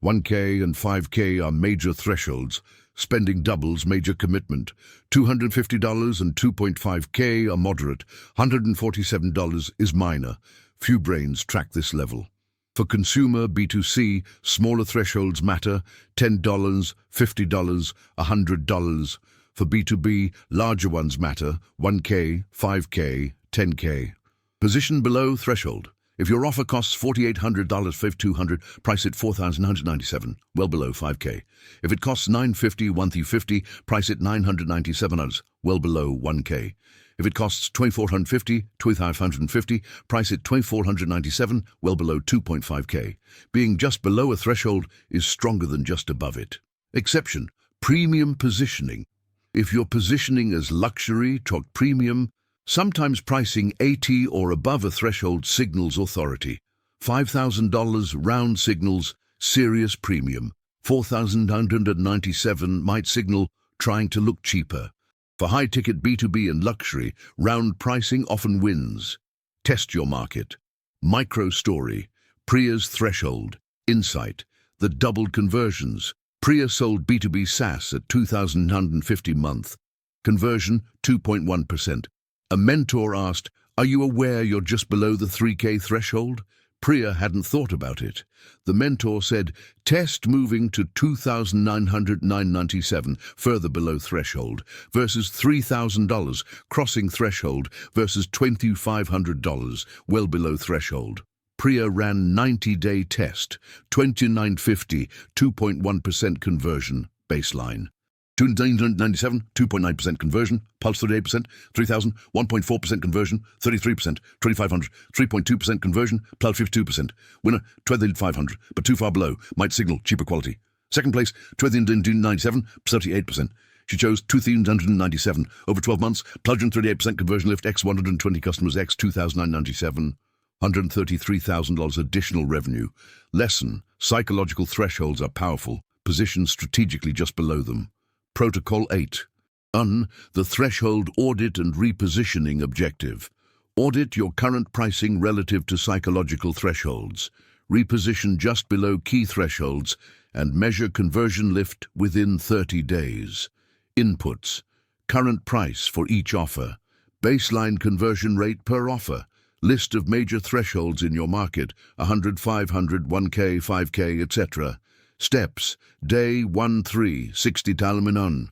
1K, and 5K are major thresholds. Spending doubles major commitment. $250 and $2.5K are moderate. $147 is minor. Few brains track this level. For consumer B2C, smaller thresholds matter. $10, $50, $100. For B2B, larger ones matter. $1K, $5K, $10K. Position below threshold. If your offer costs $4,800, $5,200, price it $4,197, well below $5K. If it costs $950, $1,350, price it $997, well below $1K. If it costs $2,450, $2,550, price it $2,497, well below $2.5K. Being just below a threshold is stronger than just above it. Exception: premium positioning. If you're positioning as luxury, talk premium. Sometimes pricing 80 or above a threshold signals authority. $5,000 round signals serious premium. $4,997 might signal trying to look cheaper. For high-ticket B2B and luxury, round pricing often wins. Test your market. Micro story. Priya's threshold. Insight. The doubled conversions. Priya sold B2B SaaS at $2,950 month. Conversion 2.1%. A mentor asked, "Are you aware you're just below the 3K threshold?" Priya hadn't thought about it. The mentor said, "Test moving to $2,997, further below threshold, versus $3,000, crossing threshold, versus $2,500, well below threshold." Priya ran 90-day test, $2,950, 2.1% conversion, baseline. $2,997, 2.9% conversion, pulse 38%, $3,000, 1.4% conversion, 33%, $2,500, 3.2% conversion, plus 52%. Winner, $12,500, but too far below, might signal cheaper quality. Second place, $12,997, 38%. She chose $2,997 over 12 months, plus 38% conversion lift, x 120 customers, x $2,997, $133,000 additional revenue. Lesson: psychological thresholds are powerful. Position strategically just below them. Protocol 8. The threshold audit and repositioning objective. Audit your current pricing relative to psychological thresholds. Reposition just below key thresholds and measure conversion lift within 30 days. Inputs: current price for each offer. Baseline conversion rate per offer. List of major thresholds in your market, 100, 500, 1K, 5K, etc. Steps: Day 1-3, 60 talminon.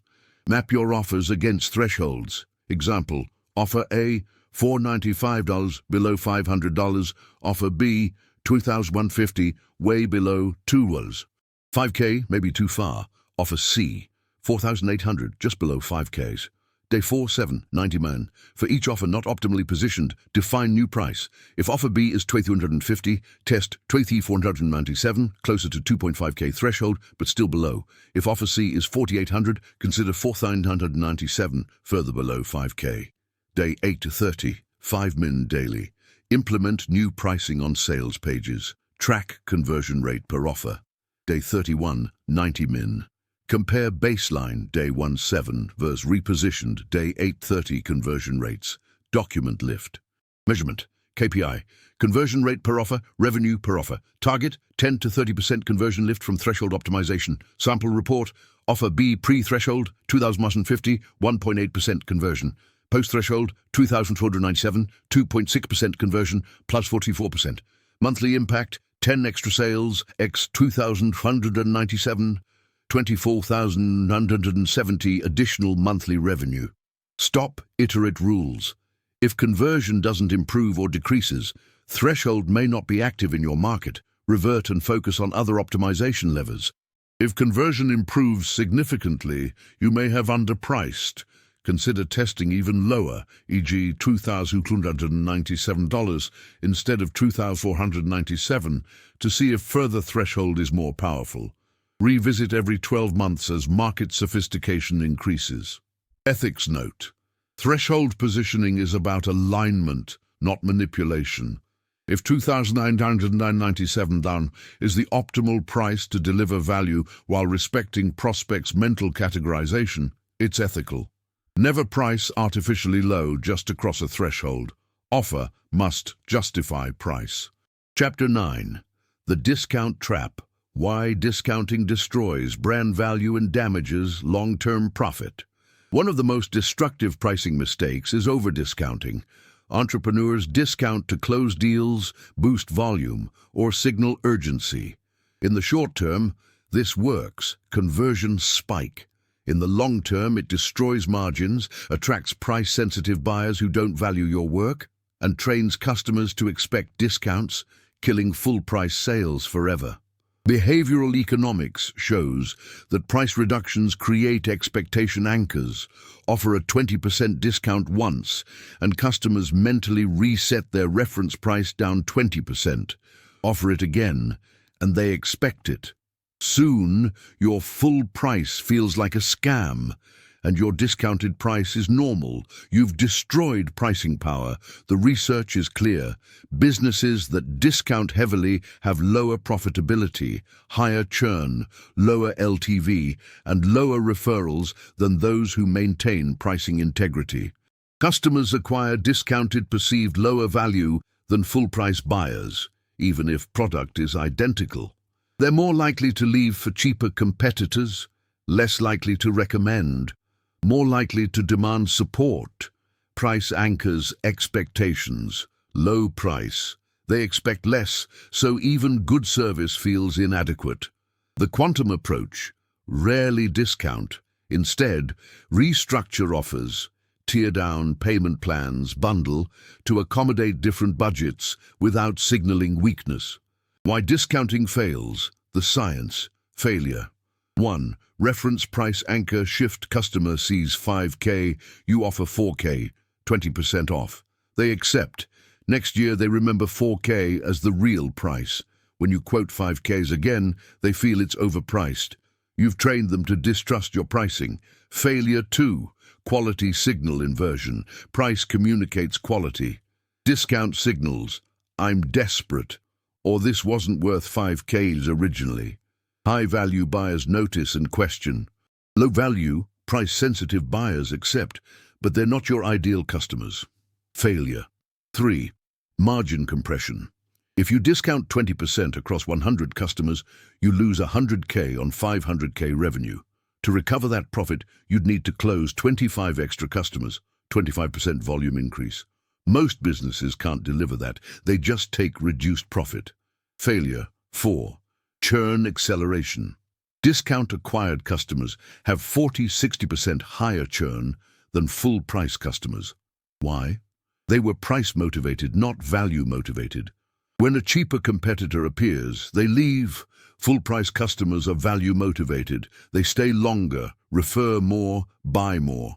Map your offers against thresholds. Example: Offer A, $495, below $500. Offer B, $2,150, way below $2. 5K may be too far. Offer C, $4,800, just below 5Ks. Day 4-7, 90 man. For each offer not optimally positioned, define new price. If offer B is $2,250, test $2,497, closer to 2.5K threshold, but still below. If offer C is $4,800, consider $4,997, further below 5K. Day 8-30, 5 min daily. Implement new pricing on sales pages. Track conversion rate per offer. Day 31, 90 min. Compare baseline day 1-7 versus repositioned day 8-30 conversion rates. Document lift. Measurement. KPI. Conversion rate per offer, revenue per offer. Target, 10 to 30% conversion lift from threshold optimization. Sample report. Offer B pre-threshold, $2,150, 1.8% conversion. Post-threshold, $2,297, 2.6% conversion, plus 44%. Monthly impact, 10 extra sales, x $2,197, 24,970 additional monthly revenue. Stop, iterate rules. If conversion doesn't improve or decreases, threshold may not be active in your market. Revert and focus on other optimization levers. If conversion improves significantly, you may have underpriced. Consider testing even lower, e.g. $2,297 instead of $2,497, to see if further threshold is more powerful. Revisit every 12 months as market sophistication increases. Ethics note. Threshold positioning is about alignment, not manipulation. If $2,997 down is the optimal price to deliver value while respecting prospects' mental categorization, it's ethical. Never price artificially low just to cross a threshold. Offer must justify price. Chapter 9. The Discount Trap. Why discounting destroys brand value and damages long-term profit. One of the most destructive pricing mistakes is over-discounting. Entrepreneurs discount to close deals, boost volume, or signal urgency. In the short term, this works. Conversions spike. In the long term, it destroys margins, attracts price-sensitive buyers who don't value your work, and trains customers to expect discounts, killing full-price sales forever. Behavioral economics shows that price reductions create expectation anchors, offer a 20% discount once, and customers mentally reset their reference price down 20%, offer it again, and they expect it. Soon, your full price feels like a scam, and your discounted price is normal. You've destroyed pricing power. The research is clear. Businesses that discount heavily have lower profitability, higher churn, lower LTV, and lower referrals than those who maintain pricing integrity. Customers acquire discounted perceived lower value than full-price buyers, even if product is identical. They're more likely to leave for cheaper competitors, less likely to recommend, more likely to demand support. Price anchors expectations. Low price. They expect less, so even good service feels inadequate. The quantum approach. Rarely discount. Instead, restructure offers. Tier down payment plans, bundle, to accommodate different budgets without signaling weakness. Why discounting fails. The science. Failure. 1. Reference price anchor shift. Customer sees 5K, you offer 4K, 20% off. They accept. Next year they remember 4K as the real price. When you quote 5Ks again, they feel it's overpriced. You've trained them to distrust your pricing. Failure 2. Quality signal inversion. Price communicates quality. Discount signals. I'm desperate. Or this wasn't worth 5Ks originally. High-value buyers notice and question. Low-value, price-sensitive buyers accept, but they're not your ideal customers. Failure. 3. Margin compression. If you discount 20% across 100 customers, you lose 100K on 500K revenue. To recover that profit, you'd need to close 25 extra customers, 25% volume increase. Most businesses can't deliver that. They just take reduced profit. Failure. 4. Churn acceleration. Discount-acquired customers have 40–60% higher churn than full-price customers. Why? They were price-motivated, not value-motivated. When a cheaper competitor appears, they leave. Full-price customers are value-motivated. They stay longer, refer more, buy more.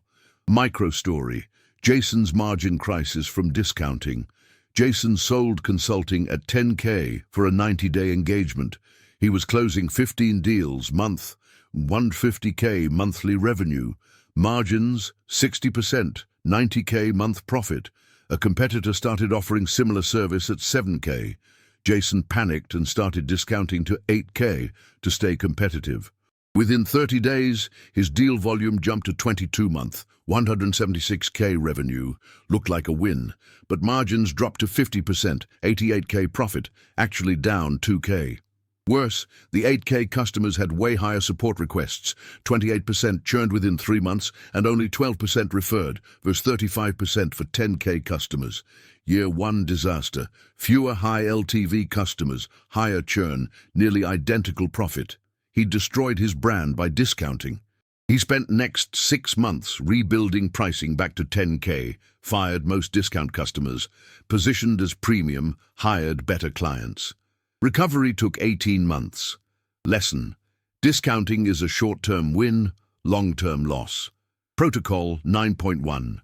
Micro-story. Jason's margin crisis from discounting. Jason sold consulting at 10K for a 90-day engagement. He was closing 15 deals month, 150K monthly revenue. Margins, 60%, 90K month profit. A competitor started offering similar service at 7K. Jason panicked and started discounting to 8K to stay competitive. Within 30 days, his deal volume jumped to 22-month, 176K revenue. Looked like a win, but margins dropped to 50%, 88K profit, actually down 2K. Worse, the 8K customers had way higher support requests, 28% churned within 3 months and only 12% referred, versus 35% for 10K customers. Year 1 disaster, fewer high LTV customers, higher churn, nearly identical profit. He destroyed his brand by discounting. He spent next 6 months rebuilding pricing back to 10K, fired most discount customers, positioned as premium, hired better clients. Recovery took 18 months. Lesson: discounting is a short-term win, long-term loss. Protocol 9.1.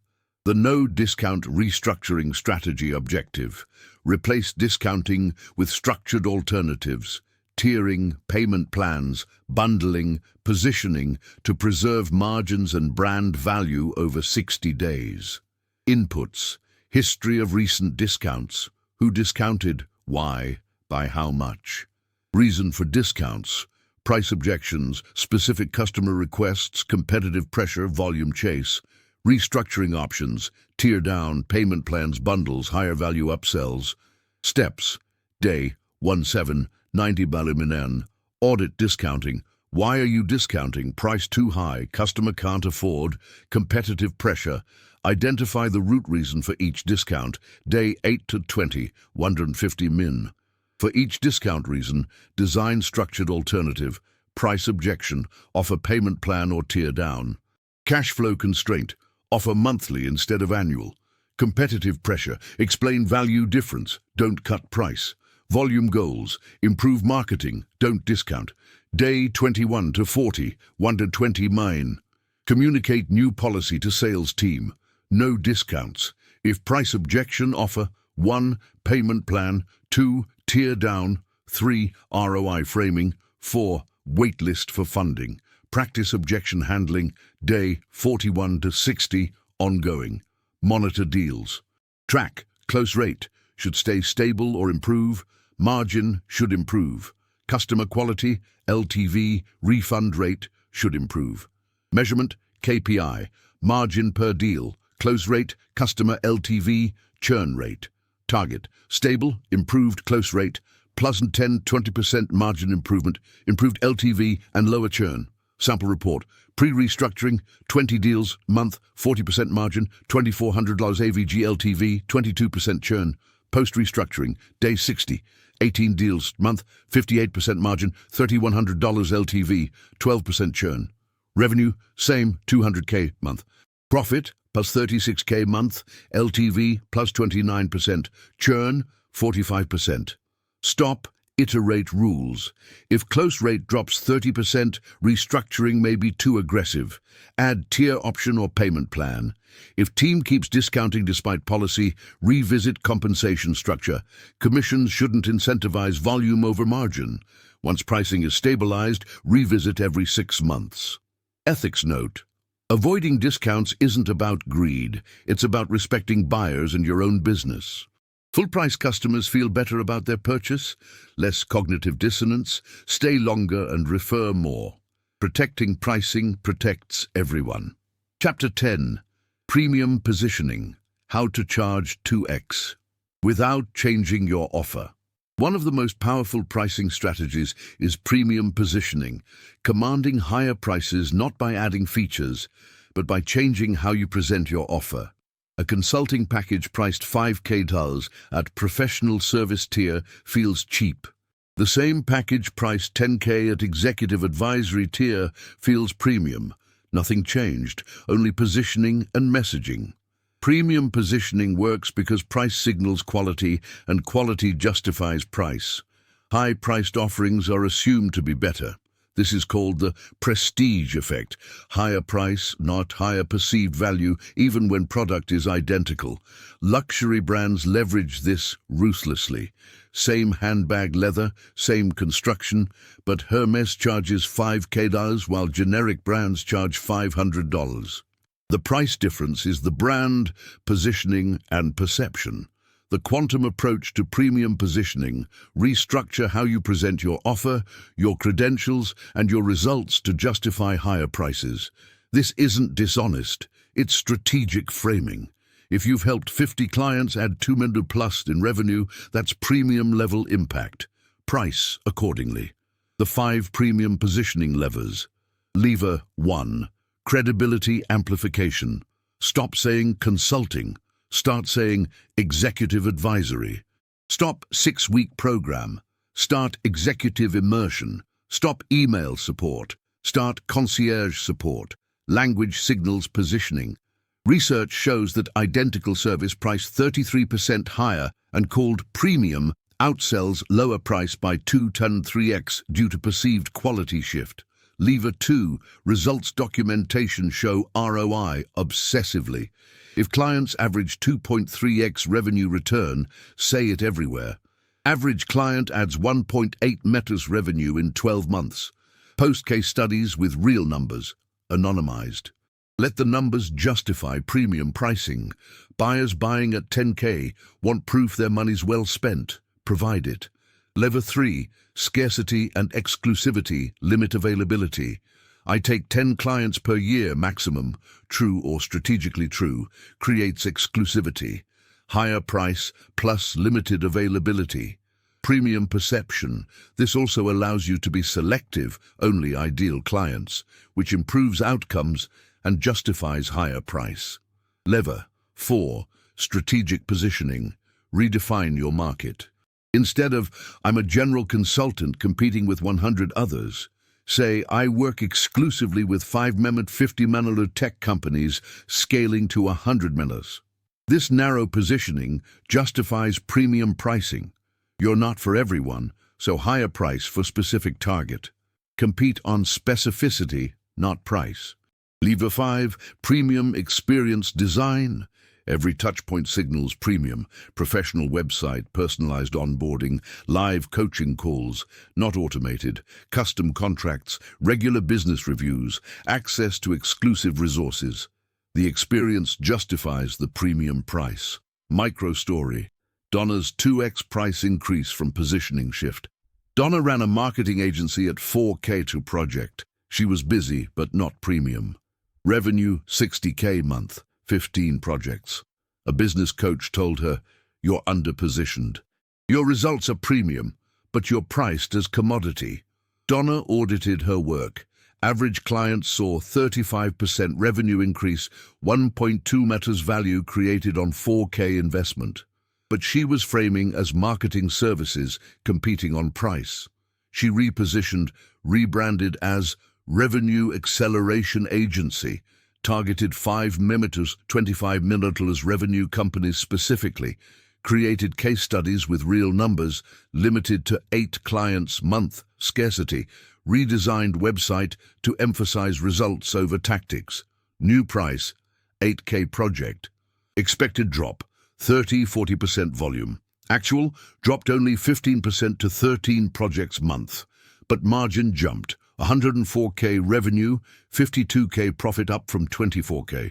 The no discount restructuring strategy objective. Replace discounting with structured alternatives, tiering, payment plans, bundling, positioning to preserve margins and brand value over 60 days. Inputs: history of recent discounts. Who discounted? Why? By how much? Reason for discounts: price objections, specific customer requests, competitive pressure, volume chase. Restructuring options: tier down, payment plans, bundles, higher value upsells. Steps: Day 17, 90 millionaire, Audit discounting. Why are you discounting? Price too high, customer can't afford, competitive pressure. Identify the root reason for each discount. Day 8 to 20, 150 min. For each discount reason, design structured alternative, price objection, offer payment plan or tier down. Cash flow constraint, offer monthly instead of annual. Competitive pressure, explain value difference, don't cut price. Volume goals, improve marketing, don't discount. Day 21 to 40, 1 to 20 mine. Communicate new policy to sales team. No discounts. If price objection, offer 1. Payment plan, 2. Tier down, 3. ROI framing, 4. Waitlist for funding. Practice objection handling, day 41 to 60, ongoing. Monitor deals. Track, close rate, should stay stable or improve. Margin should improve. Customer quality, LTV, refund rate should improve. Measurement, KPI, margin per deal, close rate, customer LTV, churn rate. Target, stable, improved close rate, plus 10-20% margin improvement, improved LTV and lower churn. Sample report, pre-restructuring, 20 deals, month, 40% margin, $2,400 AVG LTV, 22% churn. Post-restructuring, day 60, 18 deals, month, 58% margin, $3,100 LTV, 12% churn. Revenue, same, $200K month. Profit, plus $36K month, LTV, plus 29%, churn, 45%. Stop, iterate rules. If close rate drops 30%, restructuring may be too aggressive. Add tier option or payment plan. If team keeps discounting despite policy, revisit compensation structure. Commissions shouldn't incentivize volume over margin. Once pricing is stabilized, revisit every 6 months. Ethics note. Avoiding discounts isn't about greed. It's about respecting buyers and your own business. Full-price customers feel better about their purchase, less cognitive dissonance, stay longer and refer more. Protecting pricing protects everyone. Chapter 10. Premium Positioning. How to charge 2x without changing your offer. One of the most powerful pricing strategies is premium positioning, commanding higher prices not by adding features, but by changing how you present your offer. A consulting package priced $5K at professional service tier feels cheap. The same package priced $10K at executive advisory tier feels premium. Nothing changed, only positioning and messaging. Premium positioning works because price signals quality and quality justifies price. High-priced offerings are assumed to be better. This is called the prestige effect. Higher price, not higher perceived value, even when product is identical. Luxury brands leverage this ruthlessly. Same handbag leather, same construction, but Hermes charges $5K while generic brands charge $500. The price difference is the brand, positioning, and perception. The quantum approach to premium positioning, restructure how you present your offer, your credentials, and your results to justify higher prices. This isn't dishonest, it's strategic framing. If you've helped 50 clients add $2 million plus in revenue, that's premium level impact. Price accordingly. The 5 premium positioning levers. Lever 1. Credibility amplification. Stop saying consulting. Start saying executive advisory. Stop 6-week program. Start executive immersion. Stop email support. Start concierge support. Language signals positioning. Research shows that identical service priced 33% higher and called premium outsells lower price by 2-3x due to perceived quality shift. Lever 2. Results documentation show ROI obsessively. If clients average 2.3x revenue return, say it everywhere. Average client adds 1.8 metas revenue in 12 months. Post case studies with real numbers, anonymized. Let the numbers justify premium pricing. Buyers buying at 10K want proof their money's well spent. Provide it. Lever 3. Scarcity and exclusivity, limit availability. I take 10 clients per year maximum, true or strategically true, creates exclusivity. Higher price plus limited availability. Premium perception. This also allows you to be selective, only ideal clients, which improves outcomes and justifies higher price. Lever 4. Strategic positioning. Redefine your market. Instead of, I'm a general consultant competing with 100 others, say, I work exclusively with 50 million tech companies scaling to 100 million. This narrow positioning justifies premium pricing. You're not for everyone, so higher price for specific target. Compete on specificity, not price. Lever 5. Premium experience design. Every touchpoint signals premium. Professional website, personalized onboarding, live coaching calls, not automated, custom contracts, regular business reviews, access to exclusive resources. The experience justifies the premium price. Micro story. Donna's 2x price increase from positioning shift. Donna ran a marketing agency at $4K to project. She was busy, but not premium. Revenue, $60K month, 15 projects. A business coach told her, you're underpositioned. Your results are premium, but you're priced as commodity. Donna audited her work. Average clients saw 35% revenue increase, 1.2 meters value created on 4K investment. But she was framing as marketing services competing on price. She rebranded as Revenue Acceleration Agency, targeted 25 million revenue companies specifically, created case studies with real numbers, limited to 8 clients month, scarcity, redesigned website to emphasize results over tactics. New price, 8K project. Expected drop, 30–40% volume. Actual dropped only 15% to 13 projects month, but margin jumped. 104K revenue, 52K profit up from 24K.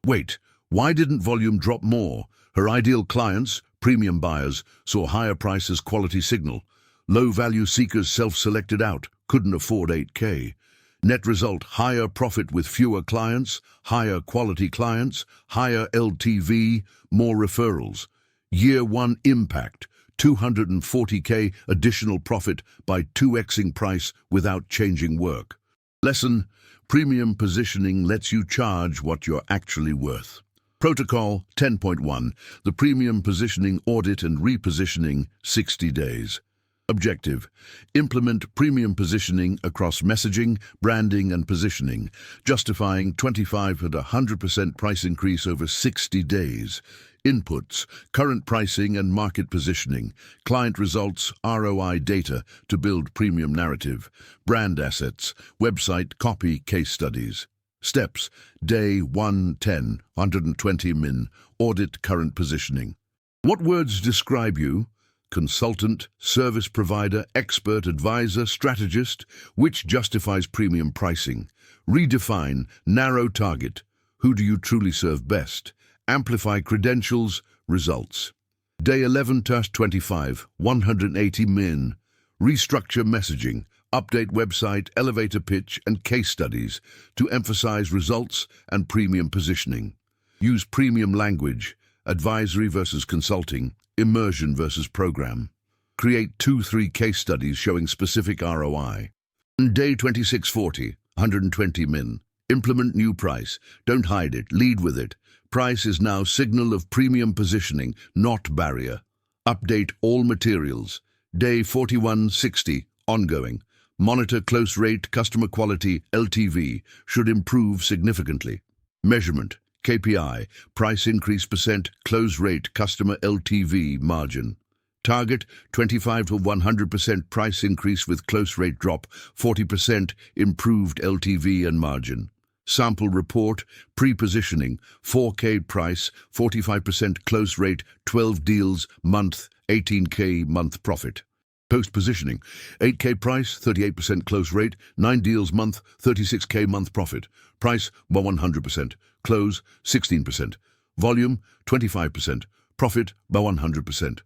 Wait, why didn't volume drop more? Her ideal clients, premium buyers, saw higher prices quality signal. Low-value seekers self-selected out, couldn't afford 8K. Net result, higher profit with fewer clients, higher quality clients, higher LTV, more referrals. Year 1 impact, 240K additional profit by 2xing price without changing work. Lesson, premium positioning lets you charge what you're actually worth. Protocol 10.1, the premium positioning audit and repositioning 60 days. Objective, implement premium positioning across messaging, branding and positioning, justifying 25 to 100% price increase over 60 days. Inputs, current pricing and market positioning, client results, ROI data to build premium narrative, brand assets, website copy case studies. Steps, day 110, 120 min, audit current positioning. What words describe you? Consultant, service provider, expert, advisor, strategist, which justifies premium pricing. Redefine, narrow target. Who do you truly serve best? Amplify credentials, results. Day 11-25, 180 min. Restructure messaging, update website, elevator pitch, and case studies to emphasize results and premium positioning. Use premium language, advisory versus consulting, immersion versus program. Create 2-3 case studies showing specific ROI. Day 26-40, 120 min. Implement new price. Don't hide it, lead with it. Price is now signal of premium positioning, not barrier. Update all materials. Day 41-60, ongoing. Monitor close rate, customer quality, LTV, should improve significantly. Measurement, KPI, price increase %, close rate, customer LTV, margin. Target, 25 to 100% price increase with close rate drop, 40% improved LTV and margin. Sample report, pre-positioning, 4K price, 45% close rate, 12 deals, month, 18K month profit. Post-positioning, 8K price, 38% close rate, 9 deals month, 36K month profit. Price, 100%. Close, 16%. Volume, 25%. Profit, by 100%.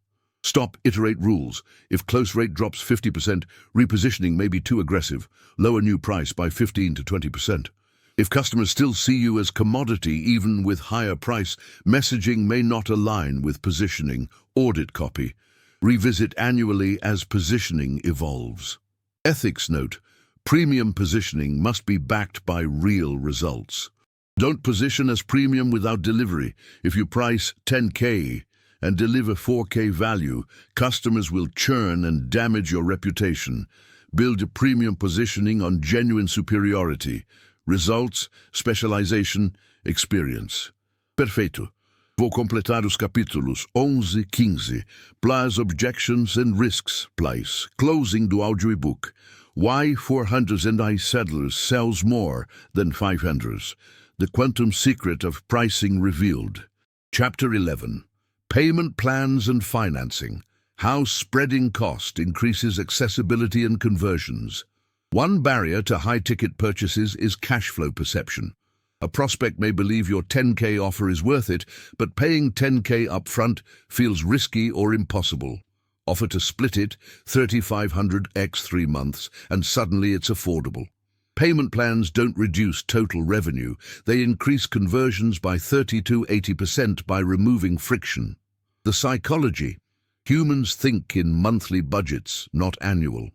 Stop, iterate rules. If close rate drops 50%, repositioning may be too aggressive. Lower new price by 15 to 20%. If customers still see you as commodity even with higher price, messaging may not align with positioning. Audit copy. Revisit annually as positioning evolves. Ethics note: premium positioning must be backed by real results. Don't position as premium without delivery. If you price 10K and deliver 4K value, customers will churn and damage your reputation. Build a premium positioning on genuine superiority. Results, specialization, experience. Perfeito. Vou completar os capítulos 11 e 15. Plus Objections and Risks. Place. Closing do audioebook. Why 400s and settlers sells more than 500s. The quantum secret of pricing revealed. Chapter 11. Payment plans and financing. How spreading cost increases accessibility and conversions. One barrier to high-ticket purchases is cash flow perception. A prospect may believe your 10K offer is worth it, but paying 10K upfront feels risky or impossible. Offer to split it, 3,500 x 3 months, and suddenly it's affordable. Payment plans don't reduce total revenue. They increase conversions by 30 to 80% by removing friction. The psychology. Humans think in monthly budgets, not annual.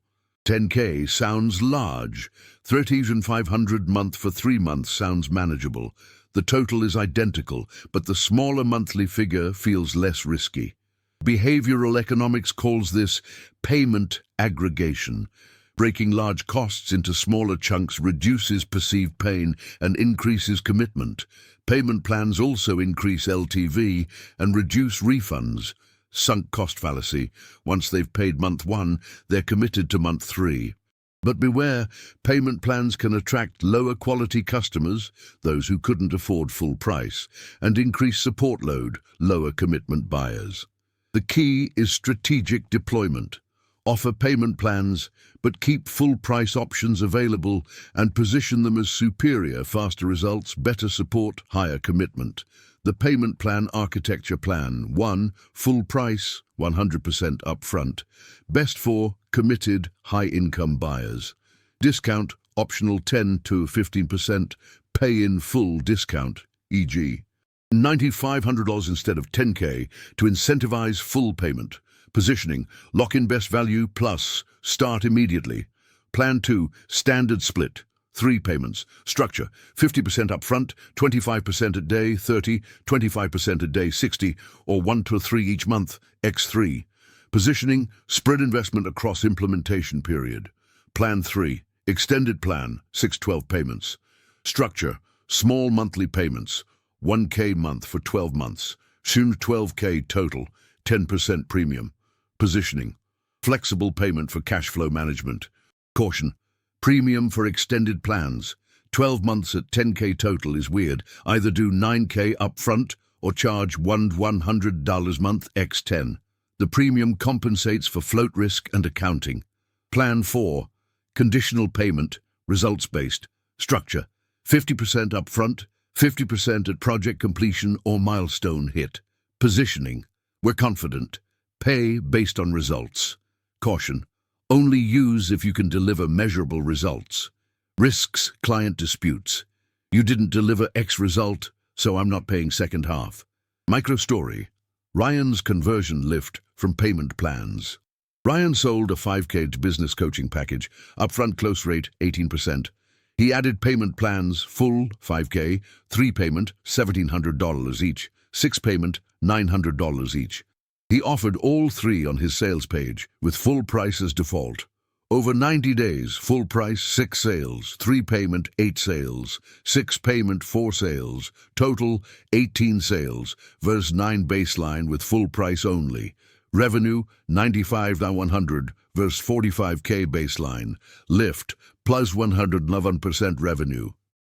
10K sounds large. 3,500 month for 3 months sounds manageable. The total is identical, but the smaller monthly figure feels less risky. Behavioral economics calls this payment aggregation. Breaking large costs into smaller chunks reduces perceived pain and increases commitment. Payment plans also increase LTV and reduce refunds. Sunk cost fallacy. Once they've paid month 1, they're committed to month 3. But beware, payment plans can attract lower quality customers, those who couldn't afford full price, and increase support load, lower commitment buyers. The key is strategic deployment. Offer payment plans, but keep full price options available and position them as superior, faster results, better support, higher commitment. The payment plan architecture plan. 1. Full price, 100% upfront. Best for committed, high-income buyers. Discount, optional 10 to 15%. Pay in full discount, e.g. $9,500 instead of 10K to incentivize full payment. Positioning, lock in best value plus, start immediately. Plan 2, standard split. 3 payments. Structure, 50% upfront, 25% at day 30, 25% at day 60, or 1 to 3 each month, x3. Positioning, spread investment across implementation period. Plan 3, extended plan, 6-12 payments. Structure, small monthly payments, 1K month for 12 months, soon 12K total, 10% premium. Positioning, flexible payment for cash flow management. Caution, premium for extended plans. 12 months at 10K total is weird. Either do 9K upfront or charge $100 month x 10. The premium compensates for float risk and accounting. Plan 4, conditional payment, results-based. Structure, 50% upfront, 50% at project completion or milestone hit. Positioning, we're confident. Pay based on results. Caution, only use if you can deliver measurable results. Risks, client disputes. You didn't deliver X result, so I'm not paying second half. Micro-story. Ryan's conversion lift from payment plans. Ryan sold a 5K business coaching package, upfront close rate 18%. He added payment plans, full 5K, 3 payment $1,700 each, 6 payment $900 each. He offered all 3 on his sales page, with full price as default. Over 90 days, full price 6 sales, 3 payment 8 sales, 6 payment 4 sales, total 18 sales, versus 9 baseline with full price only. Revenue 95-100 versus 45K baseline. Lift plus 111% revenue.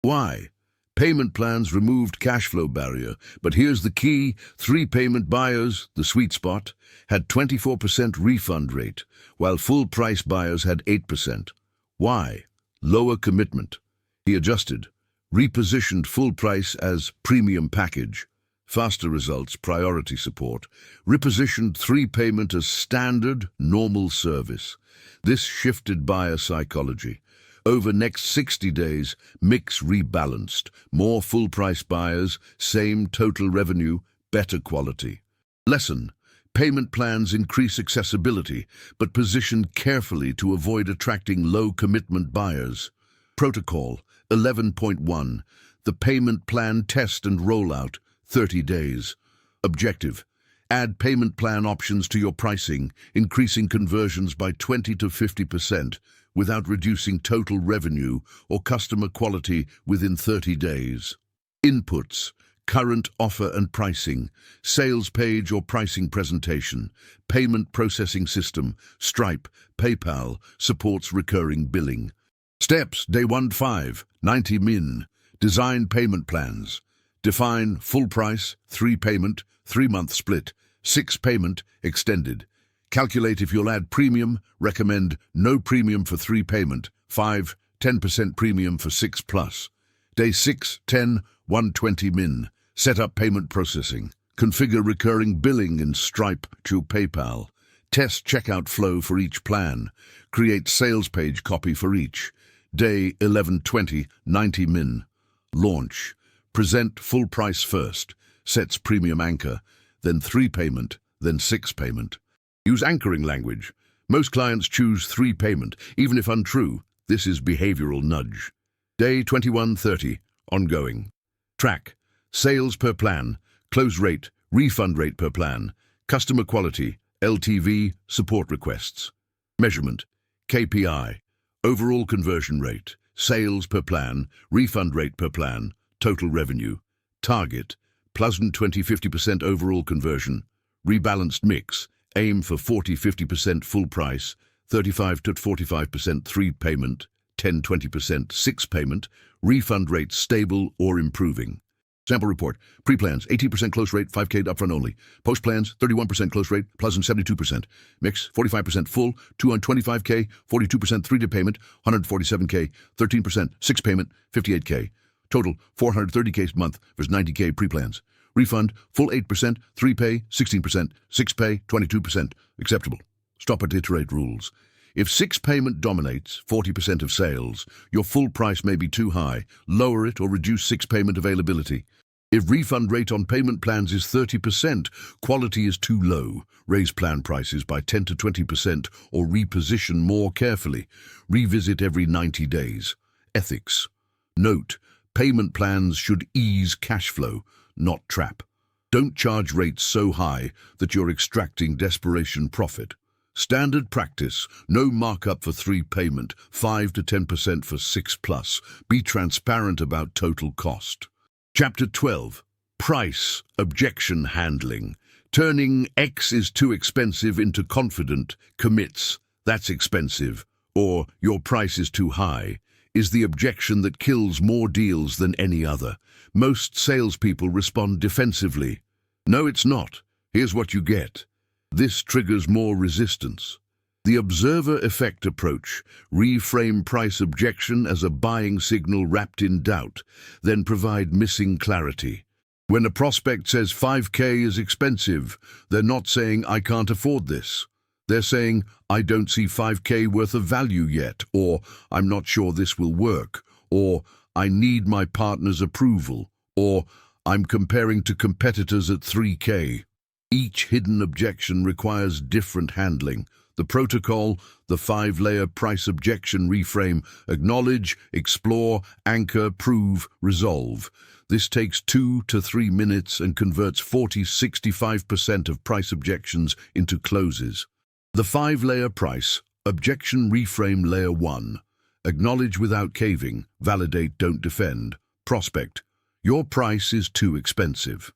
Why? Payment plans removed cash flow barrier, but here's the key: 3 payment buyers, the sweet spot, had 24% refund rate, while full price buyers had 8%. Why? Lower commitment. He adjusted, repositioned full price as premium package, faster results, priority support, repositioned 3 payment as standard, normal service. This shifted buyer psychology. Over next 60 days, mix rebalanced, more full-price buyers, same total revenue, better quality. Lesson: Payment plans increase accessibility, but position carefully to avoid attracting low-commitment buyers. Protocol 11.1. The payment plan test and rollout, 30 days. Objective: add payment plan options to your pricing, increasing conversions by 20 to 50% without reducing total revenue or customer quality within 30 days. Inputs: current offer and pricing, sales page or pricing presentation, payment processing system, Stripe, PayPal, supports recurring billing. Steps: Day 1-5, 90 min. Design payment plans. Define full price, 3 payment, 3-month split, 6 payment, extended. Calculate if you'll add premium, recommend no premium for 3 payment, 5-10% premium for 6 plus. Day 6-10, 120 min. Set up payment processing. Configure recurring billing in Stripe to PayPal. Test checkout flow for each plan. Create sales page copy for each. Day 11-20, 90 min. Launch. Present full price first. Sets premium anchor, then 3 payment, then 6 payment. Use anchoring language. Most clients choose 3 payment, even if untrue. This is behavioral nudge. Day 21-30, ongoing. Track. Sales per plan, close rate, refund rate per plan, customer quality, LTV, support requests. Measurement. KPI. Overall conversion rate, sales per plan, refund rate per plan, total revenue. Target. Pleasant 20-50% overall conversion. Rebalanced mix. Aim for 40-50% full price, 35-45% 3 payment, 10-20% 6 payment. Refund rate stable or improving. Sample report. Pre-plans, 18% close rate, 5K upfront only. Post-plans, 31% close rate, pleasant 72%. Mix, 45% full, 225K, 42% 3-day payment, 147K, 13%, 6 payment, 58K. Total, 430K month versus 90K pre-plans. Refund, full 8%, 3 pay, 16%, 6 pay, 22%. Acceptable. Stop and iterate rules. If 6 payment dominates 40% of sales, your full price may be too high. Lower it or reduce 6 payment availability. If refund rate on payment plans is 30%, quality is too low. Raise plan prices by 10 to 20% or reposition more carefully. Revisit every 90 days. Ethics. Note: payment plans should ease cash flow, not trap. Don't charge rates so high that you're extracting desperation profit. Standard practice: no markup for 3 payment, 5 to 10% for 6 plus. Be transparent about total cost. Chapter 12. Price Objection Handling. Turning X is too expensive into confident commits, that's expensive, or your price is too high, is the objection that kills more deals than any other. Most salespeople respond defensively. No, it's not. Here's what you get. This triggers more resistance. The observer effect approach: reframe price objection as a buying signal wrapped in doubt, then provide missing clarity. When a prospect says 5K is expensive, they're not saying I can't afford this. They're saying I don't see 5K worth of value yet, or I'm not sure this will work, or I need my partner's approval, or I'm comparing to competitors at 3K. Each hidden objection requires different handling. The protocol, the 5-layer price objection reframe: acknowledge, explore, anchor, prove, resolve. This takes 2 to 3 minutes and converts 40-65% of price objections into closes. The 5-layer price objection reframe: layer 1. Acknowledge without caving, validate, don't defend. Prospect: your price is too expensive.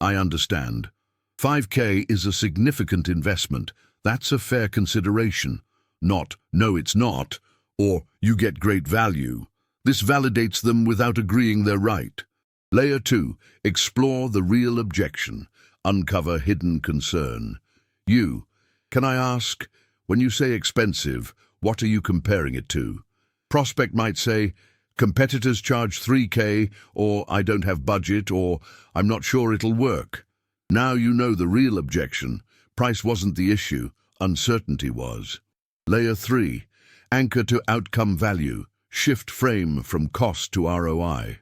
I understand. 5K is a significant investment. That's a fair consideration. Not, no it's not, or you get great value. This validates them without agreeing they're right. Layer 2. Explore the real objection. Uncover hidden concern. Can I ask, when you say expensive, what are you comparing it to? Prospect might say, competitors charge 3K, or I don't have budget, or I'm not sure it'll work. Now you know the real objection. Price wasn't the issue, uncertainty was. Layer 3. Anchor to outcome value. Shift frame from cost to ROI.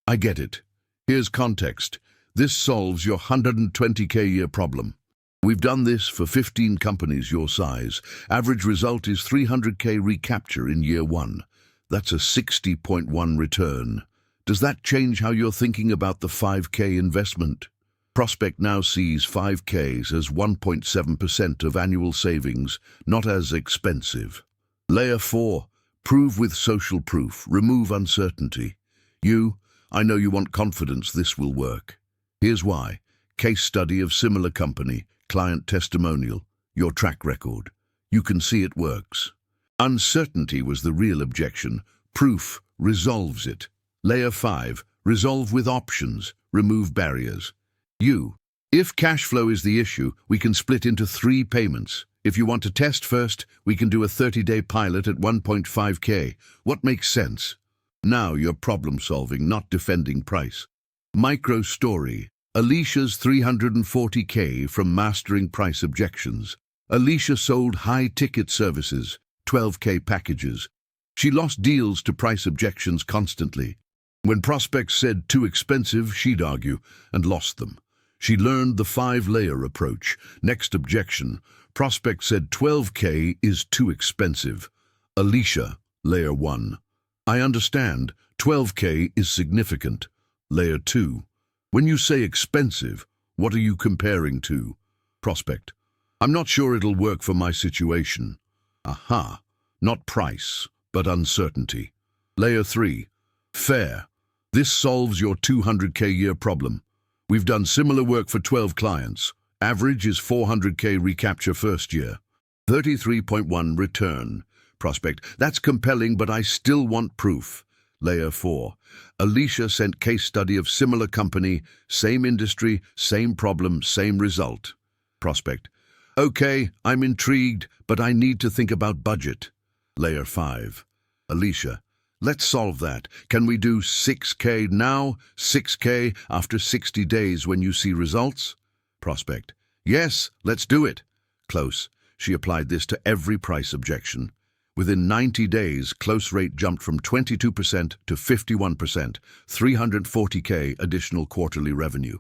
I get it. Here's context. This solves your 120K year problem. We've done this for 15 companies your size. Average result is 300K recapture in year 1. That's a 60.1 return. Does that change how you're thinking about the 5K investment? Prospect now sees 5Ks as 1.7% of annual savings, not as expensive. Layer 4. Prove with social proof. Remove uncertainty. I know you want confidence this will work. Here's why. Case study of similar company, client testimonial, your track record. You can see it works. Uncertainty was the real objection. Proof resolves it. Layer 5. Resolve with options. Remove barriers. If cash flow is the issue, we can split into 3 payments. If you want to test first, we can do a 30-day pilot at 1.5K. What makes sense? Now you're problem-solving, not defending price. Micro story. Alicia's 340K from mastering price objections. Alicia sold high-ticket services, 12K packages. She lost deals to price objections constantly. When prospects said too expensive, she'd argue, and lost them. She learned the 5-layer approach. Next objection. Prospect said 12K is too expensive. Alicia, layer 1. I understand. 12K is significant. Layer 2. When you say expensive, what are you comparing to? Prospect. I'm not sure it'll work for my situation. Aha. Not price, but uncertainty. Layer 3. Fair. This solves your 200K year problem. We've done similar work for 12 clients. Average is 400K recapture first year. 33.1 return. Prospect. That's compelling, but I still want proof. Layer 4. Alicia sent case study of similar company, same industry, same problem, same result. Prospect. Okay, I'm intrigued, but I need to think about budget. Layer 5. Alicia. Let's solve that. Can we do 6K now, 6K after 60 days when you see results? Prospect. Yes, let's do it. Close. She applied this to every price objection. Within 90 days, close rate jumped from 22% to 51%, 340K additional quarterly revenue.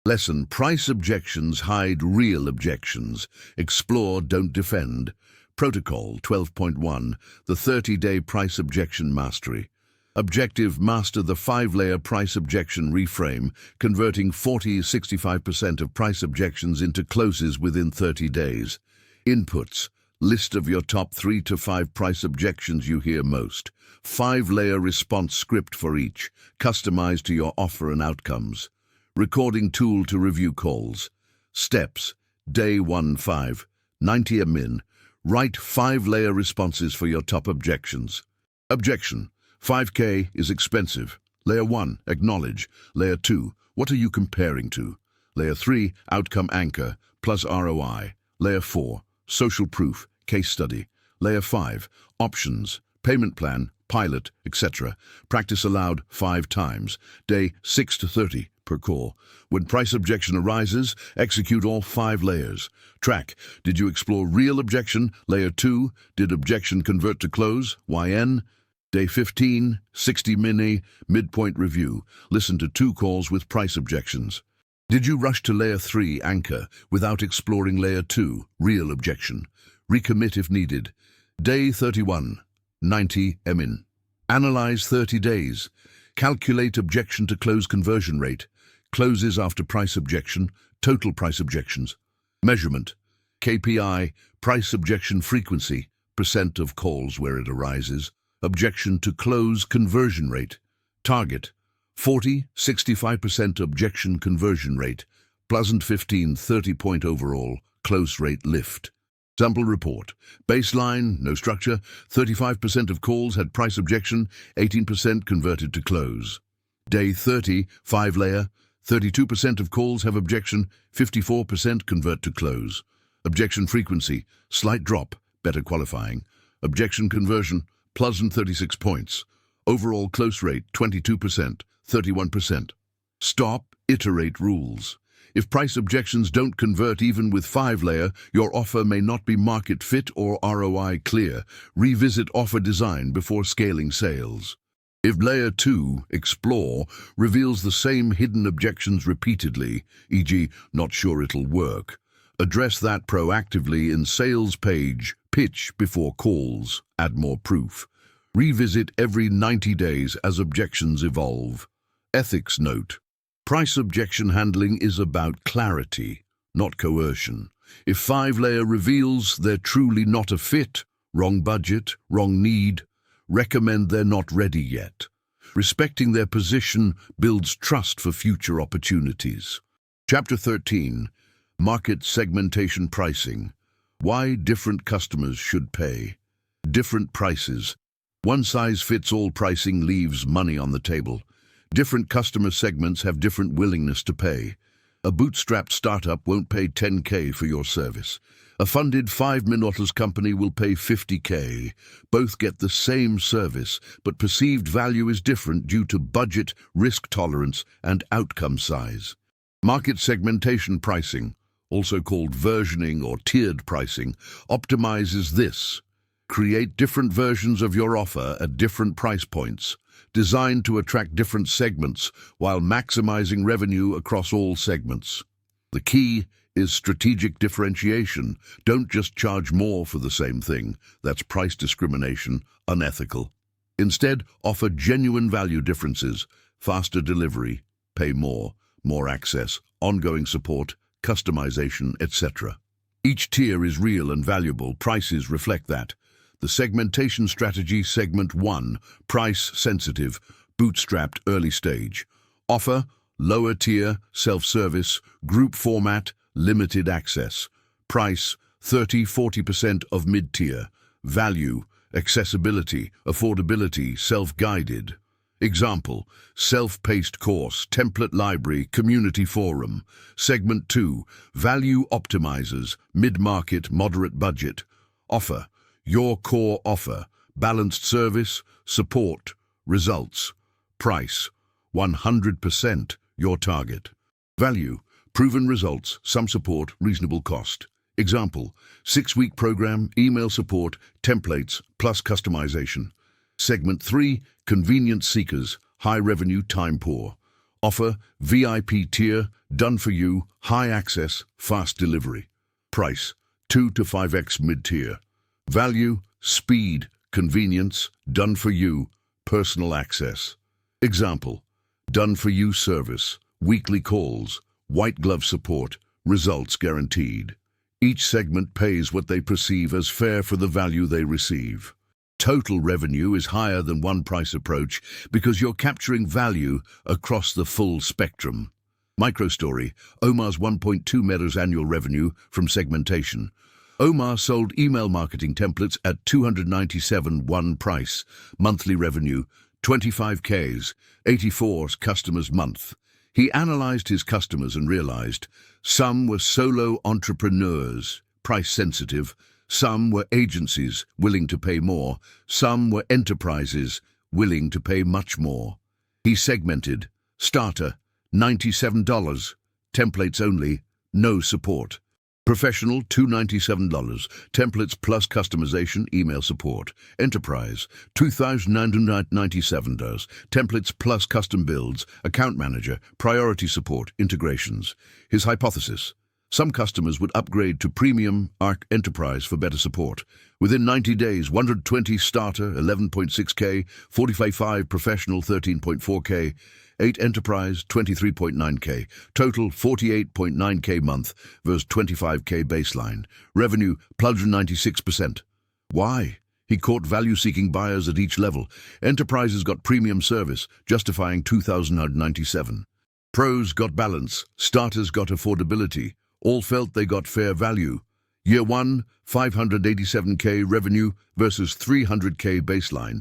Lesson: price objections hide real objections. Explore, don't defend. Protocol 12.1, the 30-day price objection mastery. Objective: master the 5-layer price objection reframe, converting 40-65% of price objections into closes within 30 days. Inputs: list of your top 3 to 5 price objections you hear most. 5-layer response script for each, customized to your offer and outcomes. Recording tool to review calls. Steps: day 1-5, 90 a min. Write 5-layer responses for your top objections. Objection: 5K is expensive. Layer 1, acknowledge. Layer 2, what are you comparing to? Layer 3, outcome anchor, plus ROI. Layer 4, social proof, case study. Layer 5, options, payment plan, pilot, etc. Practice aloud 5 times. Day 6 to 30 per call. When price objection arises, execute all 5 layers. Track: did you explore real objection? Layer 2, did objection convert to close? YN. Day 15, 60 mini, midpoint review. Listen to 2 calls with price objections. Did you rush to layer 3, anchor, without exploring layer 2, real objection? Recommit if needed. Day 31, 90 MN. Analyze 30 days. Calculate objection to close conversion rate. Closes after price objection, total price objections. Measurement: KPI, price objection frequency, % of calls where it arises. Objection to close conversion rate. Target: 40-65% objection conversion rate. Pleasant 15-30 point overall, close rate lift. Sample report. Baseline, no structure, 35% of calls had price objection, 18% converted to close. Day 30, 5-layer, 32% of calls have objection, 54% convert to close. Objection frequency, slight drop, better qualifying. Objection conversion, pleasant 36 points. Overall close rate, 22%, 31%. Stop, iterate rules. If price objections don't convert even with 5-layer, your offer may not be market fit or ROI clear. Revisit offer design before scaling sales. If Layer 2, Explore, reveals the same hidden objections repeatedly, e.g., not sure it'll work, address that proactively in sales page, pitch before calls, add more proof. Revisit every 90 days as objections evolve. Ethics note: price objection handling is about clarity, not coercion. If 5-layer reveals they're truly not a fit, wrong budget, wrong need, recommend they're not ready yet. Respecting their position builds trust for future opportunities. Chapter 13. Market Segmentation Pricing. Why different customers should pay. Different prices. One-size-fits-all pricing leaves money on the table. Different customer segments have different willingness to pay. A bootstrapped startup won't pay $10K for your service. A funded $5 million company will pay $50K. Both get the same service, but perceived value is different due to budget, risk tolerance, and outcome size. Market segmentation pricing, also called versioning or tiered pricing, optimizes this. Create different versions of your offer at different price points, designed to attract different segments while maximizing revenue across all segments. The key is strategic differentiation. Don't just charge more for the same thing. That's price discrimination, unethical. Instead, offer genuine value differences, faster delivery, pay more access, ongoing support, customization, etc. Each tier is real and valuable. Prices reflect that. The segmentation strategy: Segment 1, price sensitive, bootstrapped early stage. Offer, lower tier, self-service, group format, limited access. Price, 30–40% of mid-tier. Value, accessibility, affordability, self-guided. Example: self-paced course, template library, community forum. Segment 2, value optimizers, mid-market, moderate budget. Offer, your core offer, balanced service, support, results. Price, 100%, your target. Value, proven results, some support, reasonable cost. Example: 6-week program, email support, templates, plus customization. Segment 3, convenience seekers, high revenue, time poor. Offer, VIP tier, done for you, high access, fast delivery. Price, 2 to 5x mid-tier. Value, speed, convenience, done for you, personal access. Example: done for you service, weekly calls, white glove support, results guaranteed. Each segment pays what they perceive as fair for the value they receive. Total revenue is higher than one price approach because you're capturing value across the full spectrum. Microstory: Omar's 1.2 million annual revenue from segmentation. Omar sold email marketing templates at $297 one price. Monthly revenue, 25Ks, 84 customers month. He analyzed his customers and realized some were solo entrepreneurs, price sensitive, some were agencies willing to pay more, some were enterprises willing to pay much more. He segmented: starter, $97, templates only, no support. Professional, $297, templates plus customization, email support. Enterprise, $2,997, templates plus custom builds, account manager, priority support, integrations. His hypothesis: some customers would upgrade to Premium Arc Enterprise for better support. Within 90 days, 120 starter, 11.6K, 45 professional, 13.4K, 8 enterprise, 23.9K, total 48.9K month versus 25K baseline. Revenue, +96%. Why? He caught value-seeking buyers at each level. Enterprises got premium service, justifying $2,097. Pros got balance, starters got affordability. All felt they got fair value. Year 1, 587K revenue versus 300K baseline.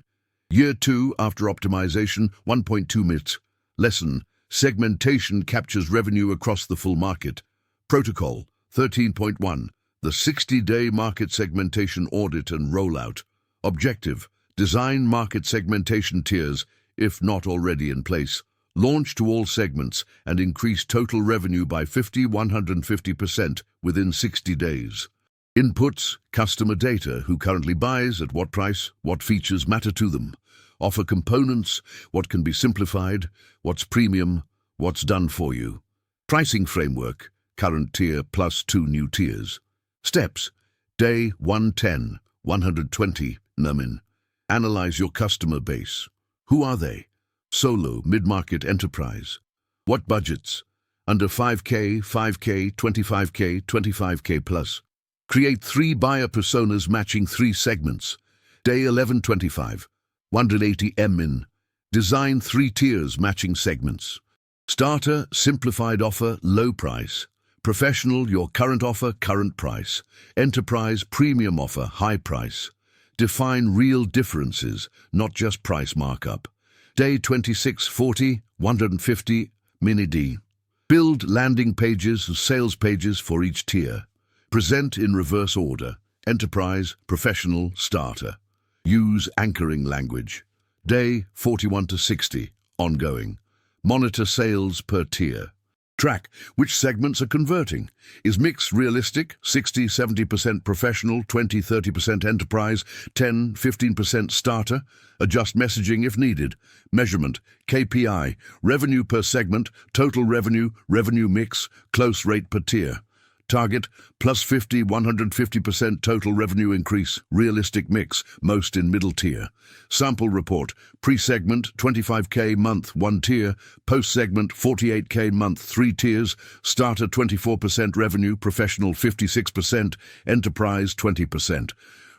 Year 2, after optimization, 1.2 MIT. Lesson: segmentation captures revenue across the full market. Protocol 13.1, the 60-day market segmentation audit and rollout. Objective: design market segmentation tiers, if not already in place. Launch to all segments and increase total revenue by 150% within 60 days. Inputs: customer data, who currently buys, at what price, what features matter to them. Offer components, what can be simplified, what's premium, what's done for you. Pricing framework, current tier plus 2 new tiers. Steps, day 110, 120, Numin. Analyze your customer base. Who are they? Solo, mid-market, enterprise. What budgets? Under 5K, 5K, 25K, 25K plus. Create 3 buyer personas matching 3 segments. Day 1125, 180 Min. Design 3 tiers matching segments. Starter, simplified offer, low price. Professional, your current offer, current price. Enterprise, premium offer, high price. Define real differences, not just price markup. Day 2640, 150, Mini D. Build landing pages and sales pages for each tier. Present in reverse order. Enterprise, professional, starter. Use anchoring language. Day 41 to 60, ongoing. Monitor sales per tier. Track which segments are converting. Is mix realistic? 60-70% professional, 20-30% enterprise, 10-15% starter. Adjust messaging if needed. Measurement, KPI, revenue per segment, total revenue, revenue mix, close rate per tier. Target, plus 50-150% total revenue increase, realistic mix, most in middle tier. Sample report, pre-segment 25K month 1 tier, post-segment 48K month 3 tiers, starter 24% revenue, professional 56%, enterprise 20%.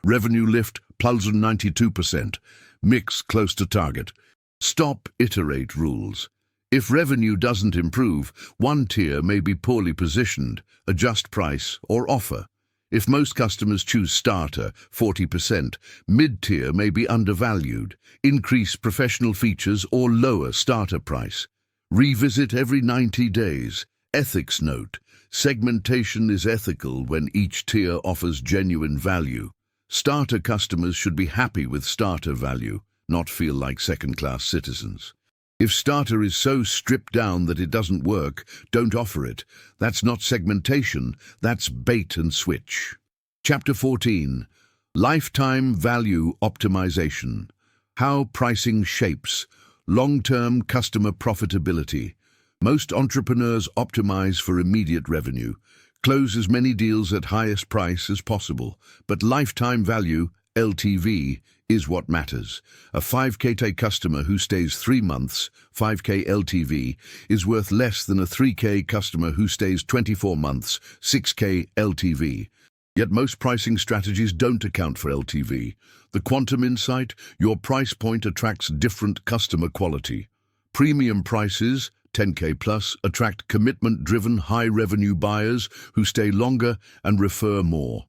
Revenue lift, plus 92%. Mix close to target. Stop, iterate rules. If revenue doesn't improve, 1 tier may be poorly positioned, adjust price or offer. If most customers choose starter, 40%, mid-tier may be undervalued, increase professional features or lower starter price. Revisit every 90 days. Ethics note, segmentation is ethical when each tier offers genuine value. Starter customers should be happy with starter value, not feel like second-class citizens. If starter is so stripped down that it doesn't work, don't offer it. That's not segmentation, that's bait and switch. Chapter 14. Lifetime Value Optimization. How pricing shapes long-term customer profitability. Most entrepreneurs optimize for immediate revenue, close as many deals at highest price as possible, but lifetime value, LTV, is what matters. A 5K customer who stays 3 months, 5K LTV, is worth less than a 3K customer who stays 24 months, 6K LTV. Yet most pricing strategies don't account for LTV. The quantum insight, your price point attracts different customer quality. Premium prices, 10K plus, attract commitment-driven high-revenue buyers who stay longer and refer more.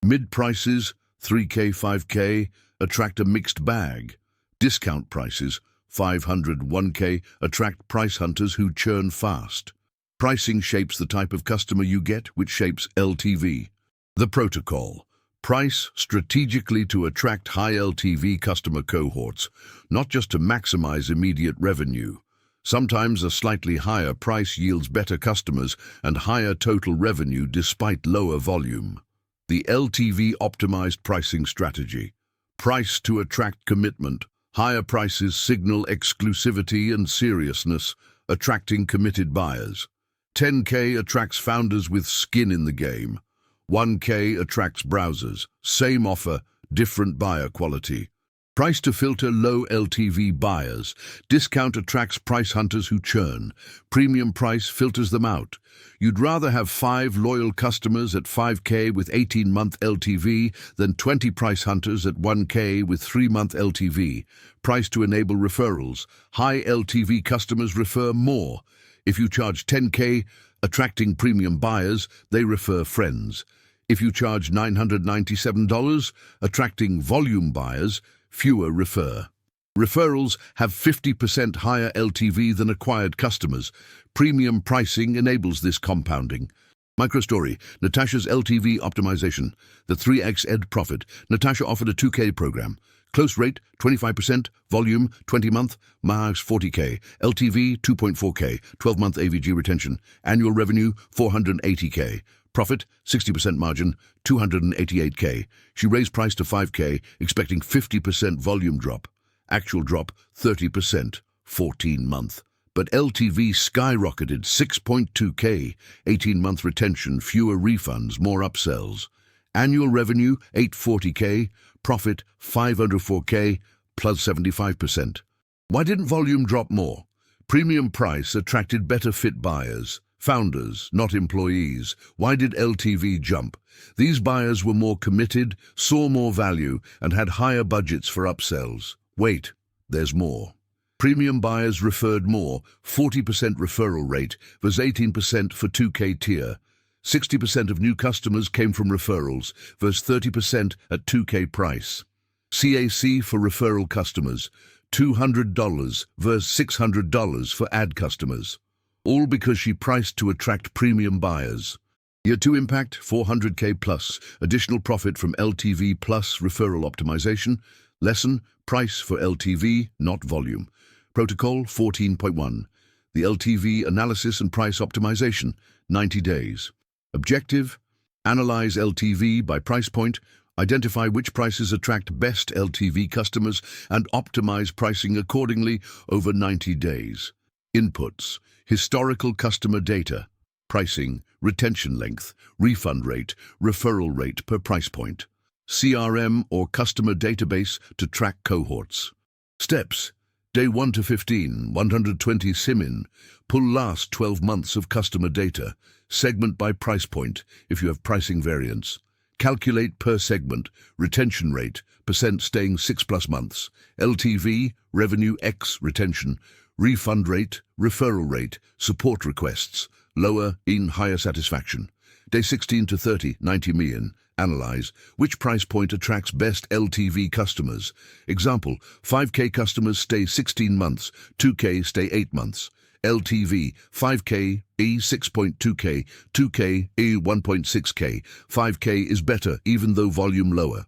Mid prices, 3K, 5K, attract a mixed bag. Discount prices, 500, 1K, attract price hunters who churn fast. Pricing shapes the type of customer you get, which shapes LTV. The protocol. Price strategically to attract high LTV customer cohorts, not just to maximize immediate revenue. Sometimes a slightly higher price yields better customers and higher total revenue despite lower volume. The LTV-optimized pricing strategy. Price to attract commitment. Higher prices signal exclusivity and seriousness, attracting committed buyers. 10K attracts founders with skin in the game. 1K attracts browsers. Same offer, different buyer quality. Price to filter low LTV buyers. Discount attracts price hunters who churn. Premium price filters them out. You'd rather have 5 loyal customers at 5K with 18-month LTV than 20 price hunters at 1K with 3-month LTV. Price to enable referrals. High LTV customers refer more. If you charge 10K, attracting premium buyers, they refer friends. If you charge $997, attracting volume buyers, fewer refer. Referrals have 50% higher LTV than acquired customers. Premium pricing enables this compounding. Microstory, Natasha's LTV optimization. The 3x ed profit. Natasha offered a 2K program. Close rate, 25%. Volume, 20-month. Max, 40K. LTV, 2.4K. 12-month AVG retention. Annual revenue, 480K. Profit, 60% margin, 288K. She raised price to 5K, expecting 50% volume drop. Actual drop 30%, 14-month. But LTV skyrocketed 6.2K, 18-month retention, fewer refunds, more upsells. Annual revenue 840K, profit 504K, plus 75%. Why didn't volume drop more? Premium price attracted better fit buyers, founders, not employees. Why did LTV jump? These buyers were more committed, saw more value, and had higher budgets for upsells. Wait, there's more. Premium buyers referred more, 40% referral rate versus 18% for 2K tier. 60% of new customers came from referrals versus 30% at 2K price. CAC for referral customers, $200 versus $600 for ad customers. All because she priced to attract premium buyers. Year 2 impact, 400K plus, additional profit from LTV plus referral optimization. Lesson, price for LTV, not volume. Protocol 14.1, the LTV analysis and price optimization, 90 days. Objective, analyze LTV by price point, identify which prices attract best LTV customers, and optimize pricing accordingly over 90 days. Inputs, historical customer data, pricing, retention length, refund rate, referral rate per price point. CRM or customer database to track cohorts. Steps, day 1 to 15, 120 SIM-in, pull last 12 months of customer data, segment by price point if you have pricing variance. Calculate per segment, retention rate, percent staying 6+ months, LTV, revenue X retention, refund rate, referral rate, support requests, lower in higher satisfaction. Day 16 to 30, 90 million. Analyze which price point attracts best LTV customers. Example, 5K customers stay 16 months, 2K stay 8 months. LTV, 5K, E 6.2K, 2K, E 1.6K. 5K is better even though volume lower.